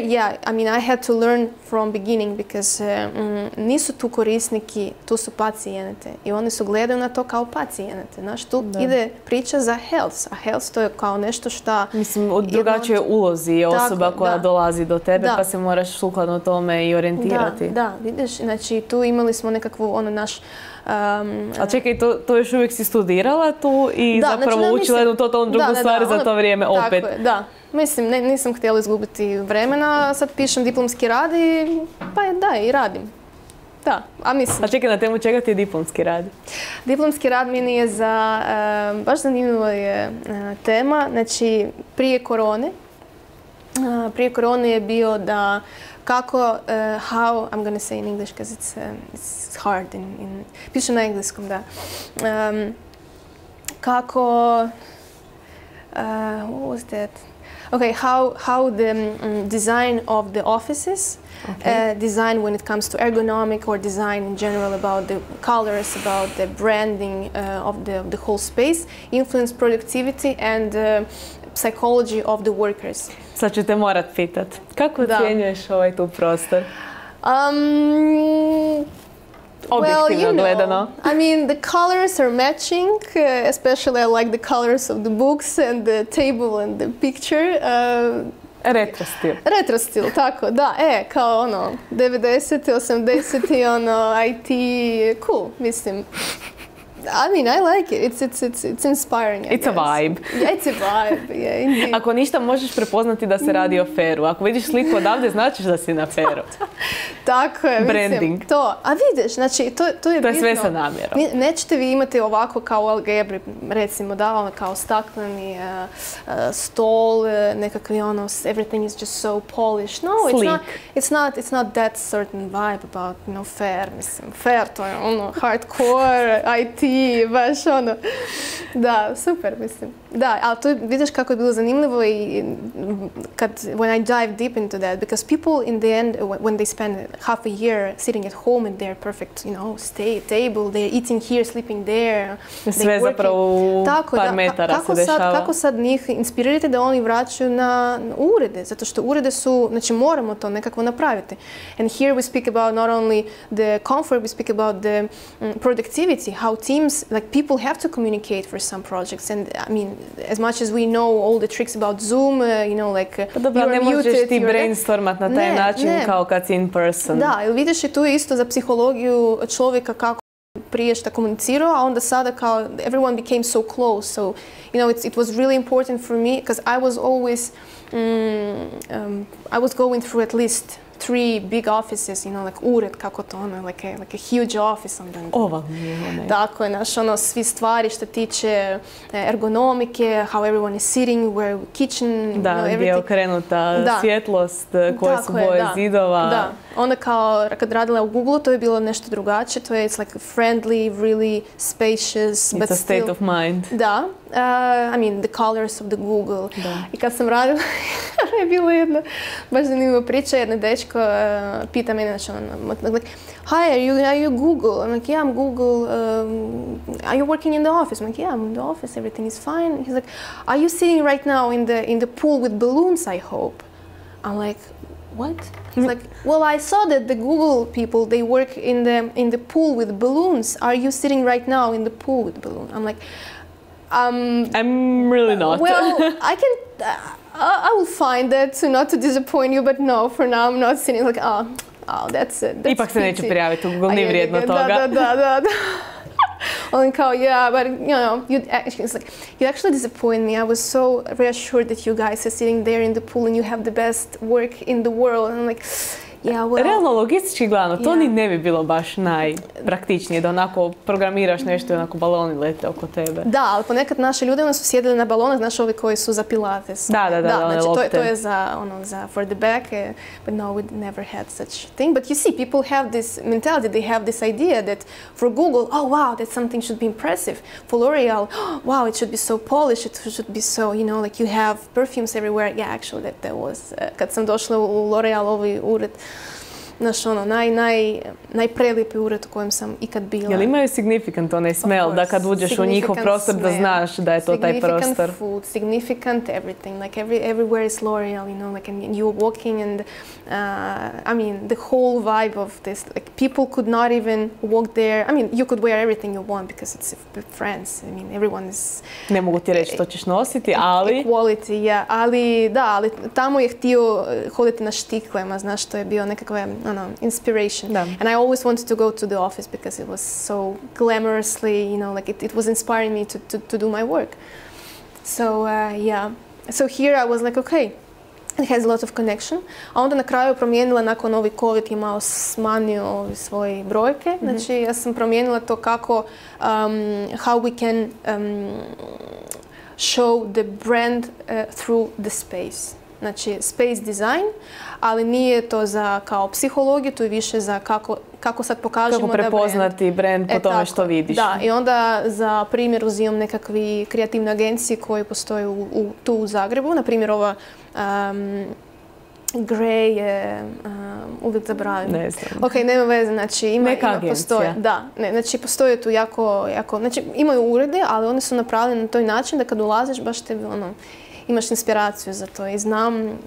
I had to learn from beginning, because nisu tu korisniki, tu su pacijente. I oni su gledaju na to kao pacijente. Znaš, tu ide priča za health, a health to je kao nešto što... Mislim, u drugačijoj ulozi je osoba koja dolazi do tebe, pa se moraš sukladno tome i orijentirati. Da, vidiš, znači tu imali smo nekakvu naš... A čekaj, to još uvijek si studirala tu i zapravo učila jednu totalno drugu stvar za to vrijeme opet. Tako je, da. Mislim, nisam htjela izgubiti vremena, sad pišem diplomski rad i i radim. Da, a mislim... A čekaj, na temu čega ti je diplomski rad? Diplomski rad meni je baš zanimljiva je tema, znači prije korone je bio da kako, I'm gonna say in English because it's hard pišem na engleskom, da. Kako, what was that? Okay, how the design of the offices, design when it comes to ergonomic or design in general about the colors, about the branding of the whole space, influence productivity and psychology of the workers. Sad ću te morat pitat. Kako ocjenjuješ tu prostor? Objektivno gledano. I mean, the colors are matching, especially I like the colors of the books and the table and the picture. Retro stil. Retro stil, tako, da, kao ono, 90. 80. ono, IT, cool, mislim. I mean, I like it. It's inspiring, I guess. It's a vibe. Yeah, it's a vibe, yeah, indeed. Ako ništa, možeš prepoznati da se radi o feru. Ako vidiš sliku odavde, značiš da si na feru. Tako je, branding. Mislim, to. A vidiš, znači, to je bitno. To je sve sa namjerom. Nećete vi imati ovako kao u algebri, recimo, da, ono, kao stakleni stol, nekakvi, ono, everything is just so polished. No, it's not that certain vibe about, you know, fair, mislim. Fair, to je, ono, hardcore, IT, baš ono, da, super, mislim. Da, ali to vidiš kako je bilo zanimljivo i when I dive deep into that, because people in the end, when they spend half a year sitting at home in their perfect, you know, table, they're eating here, sleeping there. Sve zapravo u par metara se dešava. Kako sad njih inspirirate da oni vraćaju na urede? Zato što urede su, znači moramo to nekako napraviti. And here we speak about not only the comfort, we speak about the productivity, how teams, like people have to communicate for some projects. And I mean, as much as we know all the tricks about Zoom, you know, like dobro, ne možeš ti brainstormat na taj način kao kad si in person. Da, ili vidiš i tu je isto za psihologiju čovjeka kako prije šta komunicirao, a onda sada kao everyone became so close. So, you know, it was really important for me because I was always, I was going through at least 3 big offices, you know, like ured, kako to ono, like a huge office. Tako je, naš, ono, svi stvari što tiče ergonomike, how everyone is sitting, where kitchen, da, you know, gdje je okrenuta svjetlost, koje su boje zidova. Da, onda kao kad radila u Googleu, to je bilo nešto drugačije, to je it's like friendly, really spacious, but still... It's a state of mind. Da, I mean, the colors of the Google. Da. I kad sam radila, je bila jedna baš zanimljiva priča, jedna dečko pita mene, znači ono, like, hi, are you Google? I'm like, yeah, I'm Google. Are you working in the office? I'm like, yeah, I'm in the office, everything is fine. He's like, are you sitting right now in the pool with balloons, I hope? I'm like, what? He's like, well, I saw that the Google people, they work in the pool with balloons. Are you sitting right now in the pool with balloons? I'm like, I'm really not. Well, I will find that, not to disappoint you, but no, for now I'm not sitting like, that's it. Ipak se neću prijaviti u Google, nije vrijedno toga. Da. On kao, yeah, but you know, you actually disappoint me. I was so reassured that you guys are sitting there in the pool and you have the best work in the world. And I'm like, yeah, well... Realno, logistički gledano, to ni ne bi bilo baš najpraktičnije, da onako programiraš nešto i onako baloni lete oko tebe. Da, ali ponekad naši ljudi su sjedili na balonах, znaš, ovi koji su za pilates. Da, znači to je za for the back, but no, we never had such thing. But you see, people have this mentality, they have this idea that for Google, oh wow, that something should be impressive. For L'Oreal, oh, wow, it should be so polished, it should be so, you know, like you have perfumes everywhere. Yeah, actually, that was, kad sam došla u L'Oreal, ovaj ured, naš ono, najprelijepi ured u kojem sam ikad bila. Jel imaju significant onaj smell, da kad uđeš u njihov prostor da znaš da je to taj prostor? Significant food, significant everything, like everywhere is L'Oreal, you know, like and you're walking and I mean, the whole vibe of this, like people could not even walk there. I mean, you could wear everything you want because it's France. I mean, everyone is... Ne mogu ti reći što ćeš nositi, ali... Equality, yeah, ali tamo je htio hoditi na štiklema, znaš, to je bio nekakve inspiration. Da. And I always wanted to go to the office because it was so glamorously, you know, like it was inspiring me to do my work. So, yeah. So here I was like, okay, it has a lot of connection. A onda na kraju promijenila, nakon ovih COVID je malo smanjio svoje brojke. Znači, ja sam promijenila to kako, how we can show the brand through the space. Znači, space design, ali nije to za kao psihologiju, to je više za kako sad pokažemo kako prepoznati brand po tome što vidiš. Da, i onda za primjer uzimam nekakvi kreativne agencije koje postoje tu u Zagrebu. Na primjer, ova Grey je, uvijek zaboravim. Ne znam. Ok, nema veze, znači postoje. Da, znači postoje tu jako, znači imaju urede, ali oni su napravljeni na toj način da kad ulaziš baš te imaš inspiraciju za to i znam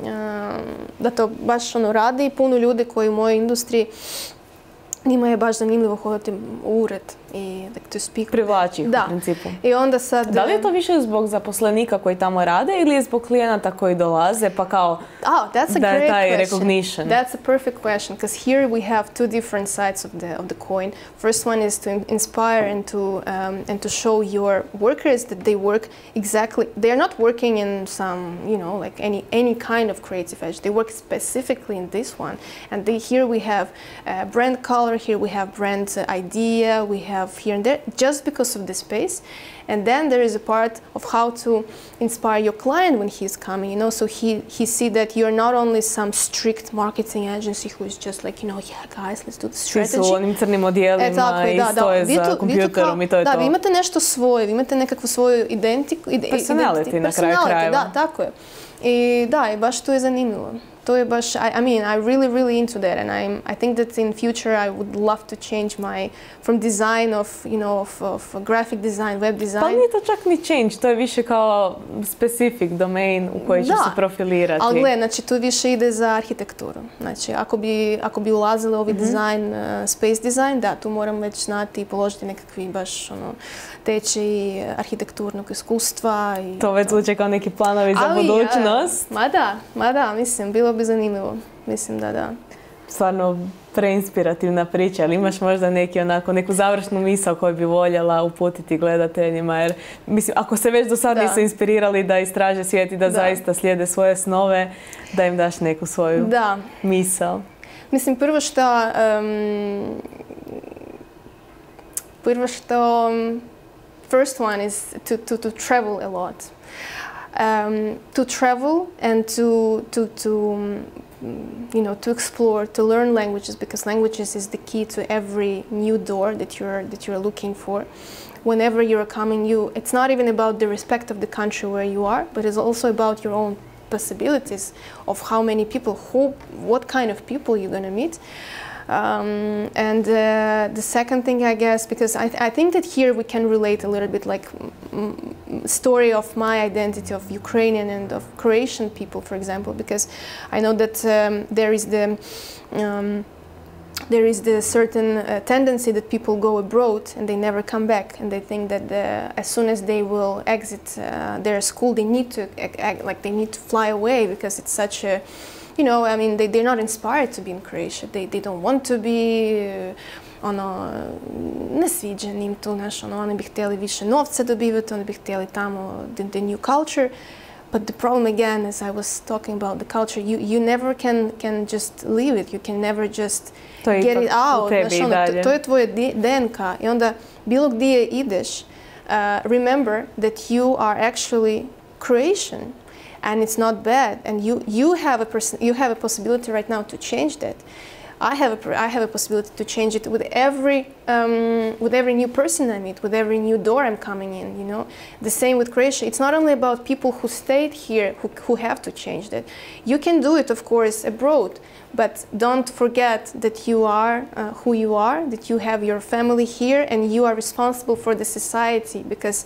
da to baš radi i puno ljudi koji u mojoj industriji njima je baš zanimljivo hodati u ured i to speak. Privlači ih u principu. I onda sad... Da li je to više zbog zaposlenika koji tamo rade ili je zbog klijenata koji dolaze pa kao that's da je taj question. recognition? That's a perfect question because here we have two different sides of the coin. First one is to inspire and to show your workers that they work exactly. They are not working in some, like any kind of creative edge. They work specifically in this one. And here we have brand color. Here we have brand idea. We have here and there just because of the space. And then there is a part of how to inspire your client when he's coming, so he see that you're not only some strict marketing agency who is just like, yeah guys, let's do the strategy. Svi su u onim crnim odijelima i stoje za kompjuterom i to je to. Da, vi imate nešto svoje, vi imate nekakvu svoju personality na kraju krajeva. Da, tako je. I da, i baš to je zanimljivo. To je baš, I mean, I'm really into that, and I think that in future I would love to change from design of graphic design, web design. Pa nije to čak ni change, to je više kao specific domain u koji će se profilirati. Ali gle, znači tu više ide za arhitekturu. Znači, ako bi ulazile ovi design, space design, da, tu moram već znati i položiti nekakvi baš tečaj arhitekturnog iskustva. To već zvuči kao neki planovi za budućnost. Ma da, mislim, bilo bi zanimljivo. Mislim da. Stvarno preinspirativna priča, ali imaš možda neku završnu misao koju bi voljela uputiti gledateljima, jer mislim, ako se već do sad nisu inspirirali da istraže svijet i da zaista slijede svoje snove, da im daš neku svoju misao. Mislim, prvo što first one is to travel a lot. To travel and to explore, to learn languages, because languages is the key to every new door that you're looking for. Whenever you're coming, it's not even about the respect of the country where you are, but it's also about your own possibilities of how many people, what kind of people you're going to meet. And the second thing, I guess, because I think that here we can relate a little bit like story of my identity of Ukrainian and of Croatian people, for example, because I know that there is the certain tendency that people go abroad and they never come back, and they think that as soon as they will exit their school, they need to they need to fly away because it's such a I mean, they're not inspired to be in Croatia. They don't want to be, ne sviđa im to, oni bi htjeli više novca dobivati, oni bi htjeli tamo the new culture. But the problem again, as I was talking about the culture, you never can just leave it. You can never just get it out. To je tvoje DNK. I onda bilo gdje ideš, remember that you are actually Croatian. And it's not bad, and you have a possibility right now to change that. I have a possibility to change it with every new person I meet, with every new door I'm coming in. The same with Croatia. It's not only about people who stayed here who have to change that. You can do it, of course, abroad, but don't forget that you are who you are, that you have your family here, and you are responsible for the society. Because,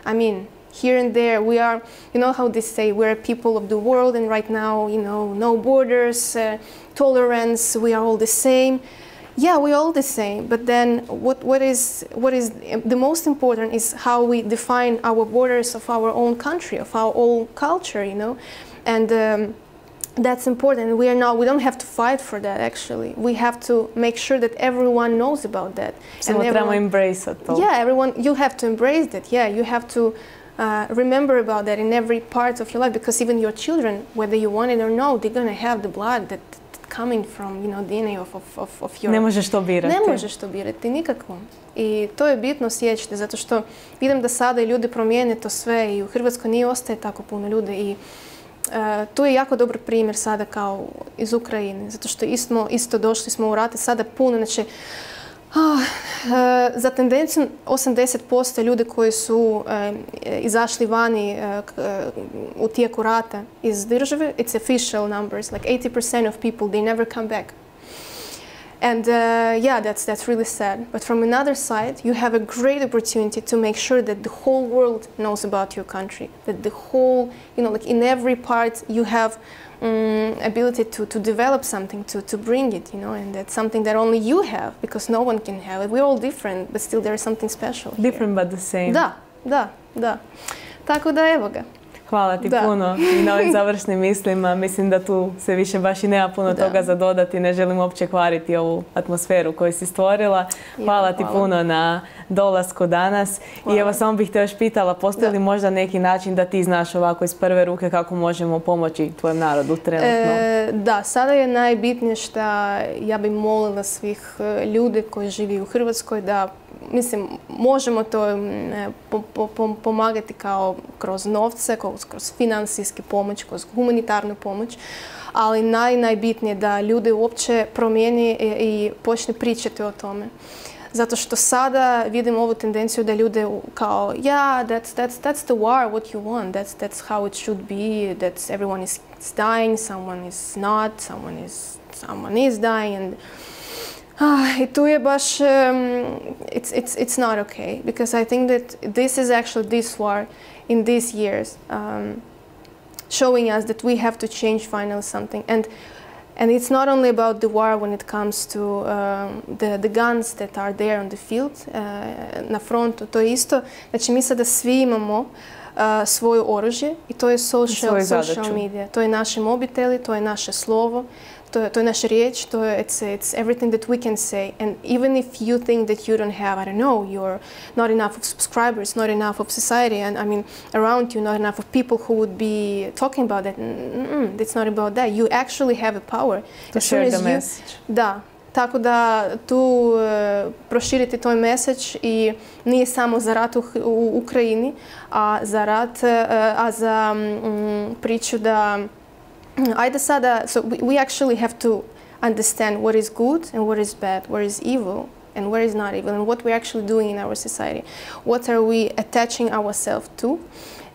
I mean, here and there, we are, how they say, we're people of the world, and right now, no borders, tolerance, we are all the same. Yeah, we're all the same, but then what is the most important is how we define our borders of our own country, of our own culture, and that's important. We don't have to fight for that, actually. We have to make sure that everyone knows about that. Samo trebamo embrace it. Yeah, you have to embrace that. Yeah, you have to remember about that in every part of your life, because even your children, whether you want it or no, they're going to have the blood that coming from, DNA of your... Ne možeš to birati. Ne možeš to birati, nikako. I to je bitno sjećati, zato što vidim da sada i ljudi promijene to sve i u Hrvatskoj nije ostaje tako puno ljudi i tu je jako dobar primjer sada kao iz Ukrajine, zato što isto došli smo u rate sada puno, znači za tendenciju 80% ljudi koji su izašli vani u tijeku rata iz države, it's official numbers, like 80% of people, they never come back. And that's really sad. But from another side, you have a great opportunity to make sure that the whole world knows about your country, that the whole, like in every part you have ability to develop something, to bring it, and that's something that only you have, because no one can have it. We're all different, but still there is something special here. Different but the same. Da. Tako da, evo ga. Hvala ti puno i na ovim završnim mislima. Mislim da tu se više baš i nema puno toga za dodati. Ne želim uopće kvariti ovu atmosferu koju si stvorila. Hvala ti puno na dolasku danas. I evo, samo bih te još pitala, postoji li možda neki način da ti znaš ovako iz prve ruke kako možemo pomoći tvojem narodu trenutno? Da, sada je najbitnije što ja bih molila svih ljudi koji živi u Hrvatskoj da, mislim, možemo to pomagati kao kroz novce, kroz financijski pomoć, kroz humanitarnu pomoć, ali najbitnije da ljude uopće promijeni i počne pričati o tome. Zato što sada vidim ovu tendenciju da ljude kao, that's the war, what you want, that's how it should be, that everyone is dying, someone is not, someone is dying, and i tu je baš, it's not okay, because I think that this is actually this war in these years showing us that we have to change finally something. And it's not only about the war when it comes to the guns that are there on the field, na frontu, to je isto. Znači, mi sada svi imamo svoje oružje i to je social media. To je naši mobiteli, to je naše slovo, to je naša riječ, it's everything that we can say. And even if you think that you don't have, I don't know, you're not enough of subscribers, not enough of society, and I mean around you, not enough of people who would be talking about that. It's not about that. You actually have a power. To share the message. Da. Tako da tu proširiti tvoj message i nije samo za rat u Ukrajini, a za priču da ajde sada, so we actually have to understand what is good and what is bad, what is evil and what is not evil, and what we're actually doing in our society. What are we attaching ourselves to?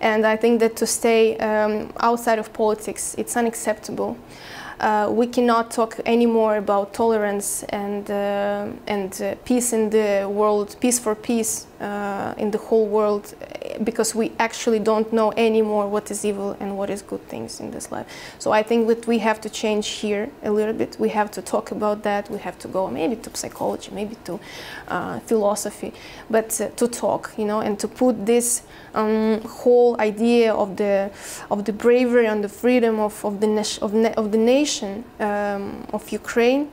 And I think that to stay outside of politics, it's unacceptable. We cannot talk anymore about tolerance and peace in the world, peace for peace in the whole world, because we actually don't know anymore what is evil and what is good things in this life. So I think that we have to change here a little bit. We have to talk about that. We have to go maybe to psychology, maybe to philosophy, but to talk, and to put this whole idea of the bravery and the freedom of the nation of Ukraine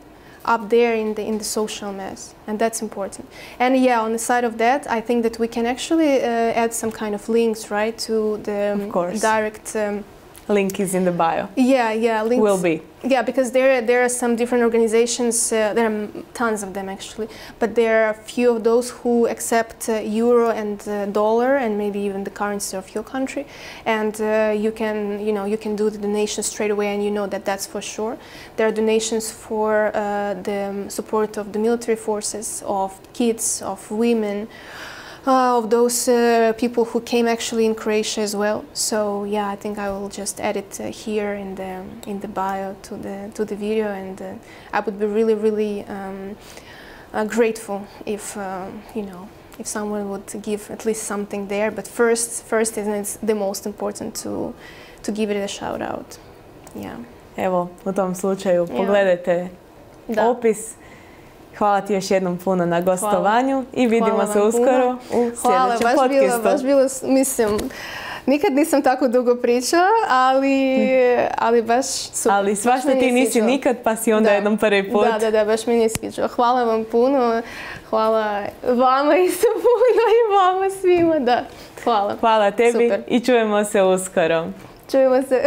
up there in the social mass, and that's important. And yeah, on the side of that, I think that we can actually add some kind of links, right, to the direct. Link is in the bio. Yeah, links. Will be. Yeah, because there are some different organizations, there are tons of them actually, but there are a few of those who accept euro and dollar and maybe even the currency of your country, and you can do the donation straight away, and that's for sure. There are donations for the support of the military forces, of kids, of women, of those people who came actually in Croatia as well. So yeah, I think I will just add it here in the bio to the video, and I would be really grateful if if someone would give at least something there. But first is the most important to give it a shout out. Yeah. Evo, u tom slučaju pogledajte opis. Hvala ti još jednom puno na gostovanju i vidimo se uskoro u sljedećem podcastu. Baš bilo, mislim, nikad nisam tako dugo pričala, ali baš super. Ali svašta ti nisi nikad, pa si onda jednom prvi put. Da, baš mi nije sviđalo. Hvala vam puno, hvala vama isto puno i vama svima, da. Hvala. Hvala tebi i čujemo se uskoro. Čujemo se.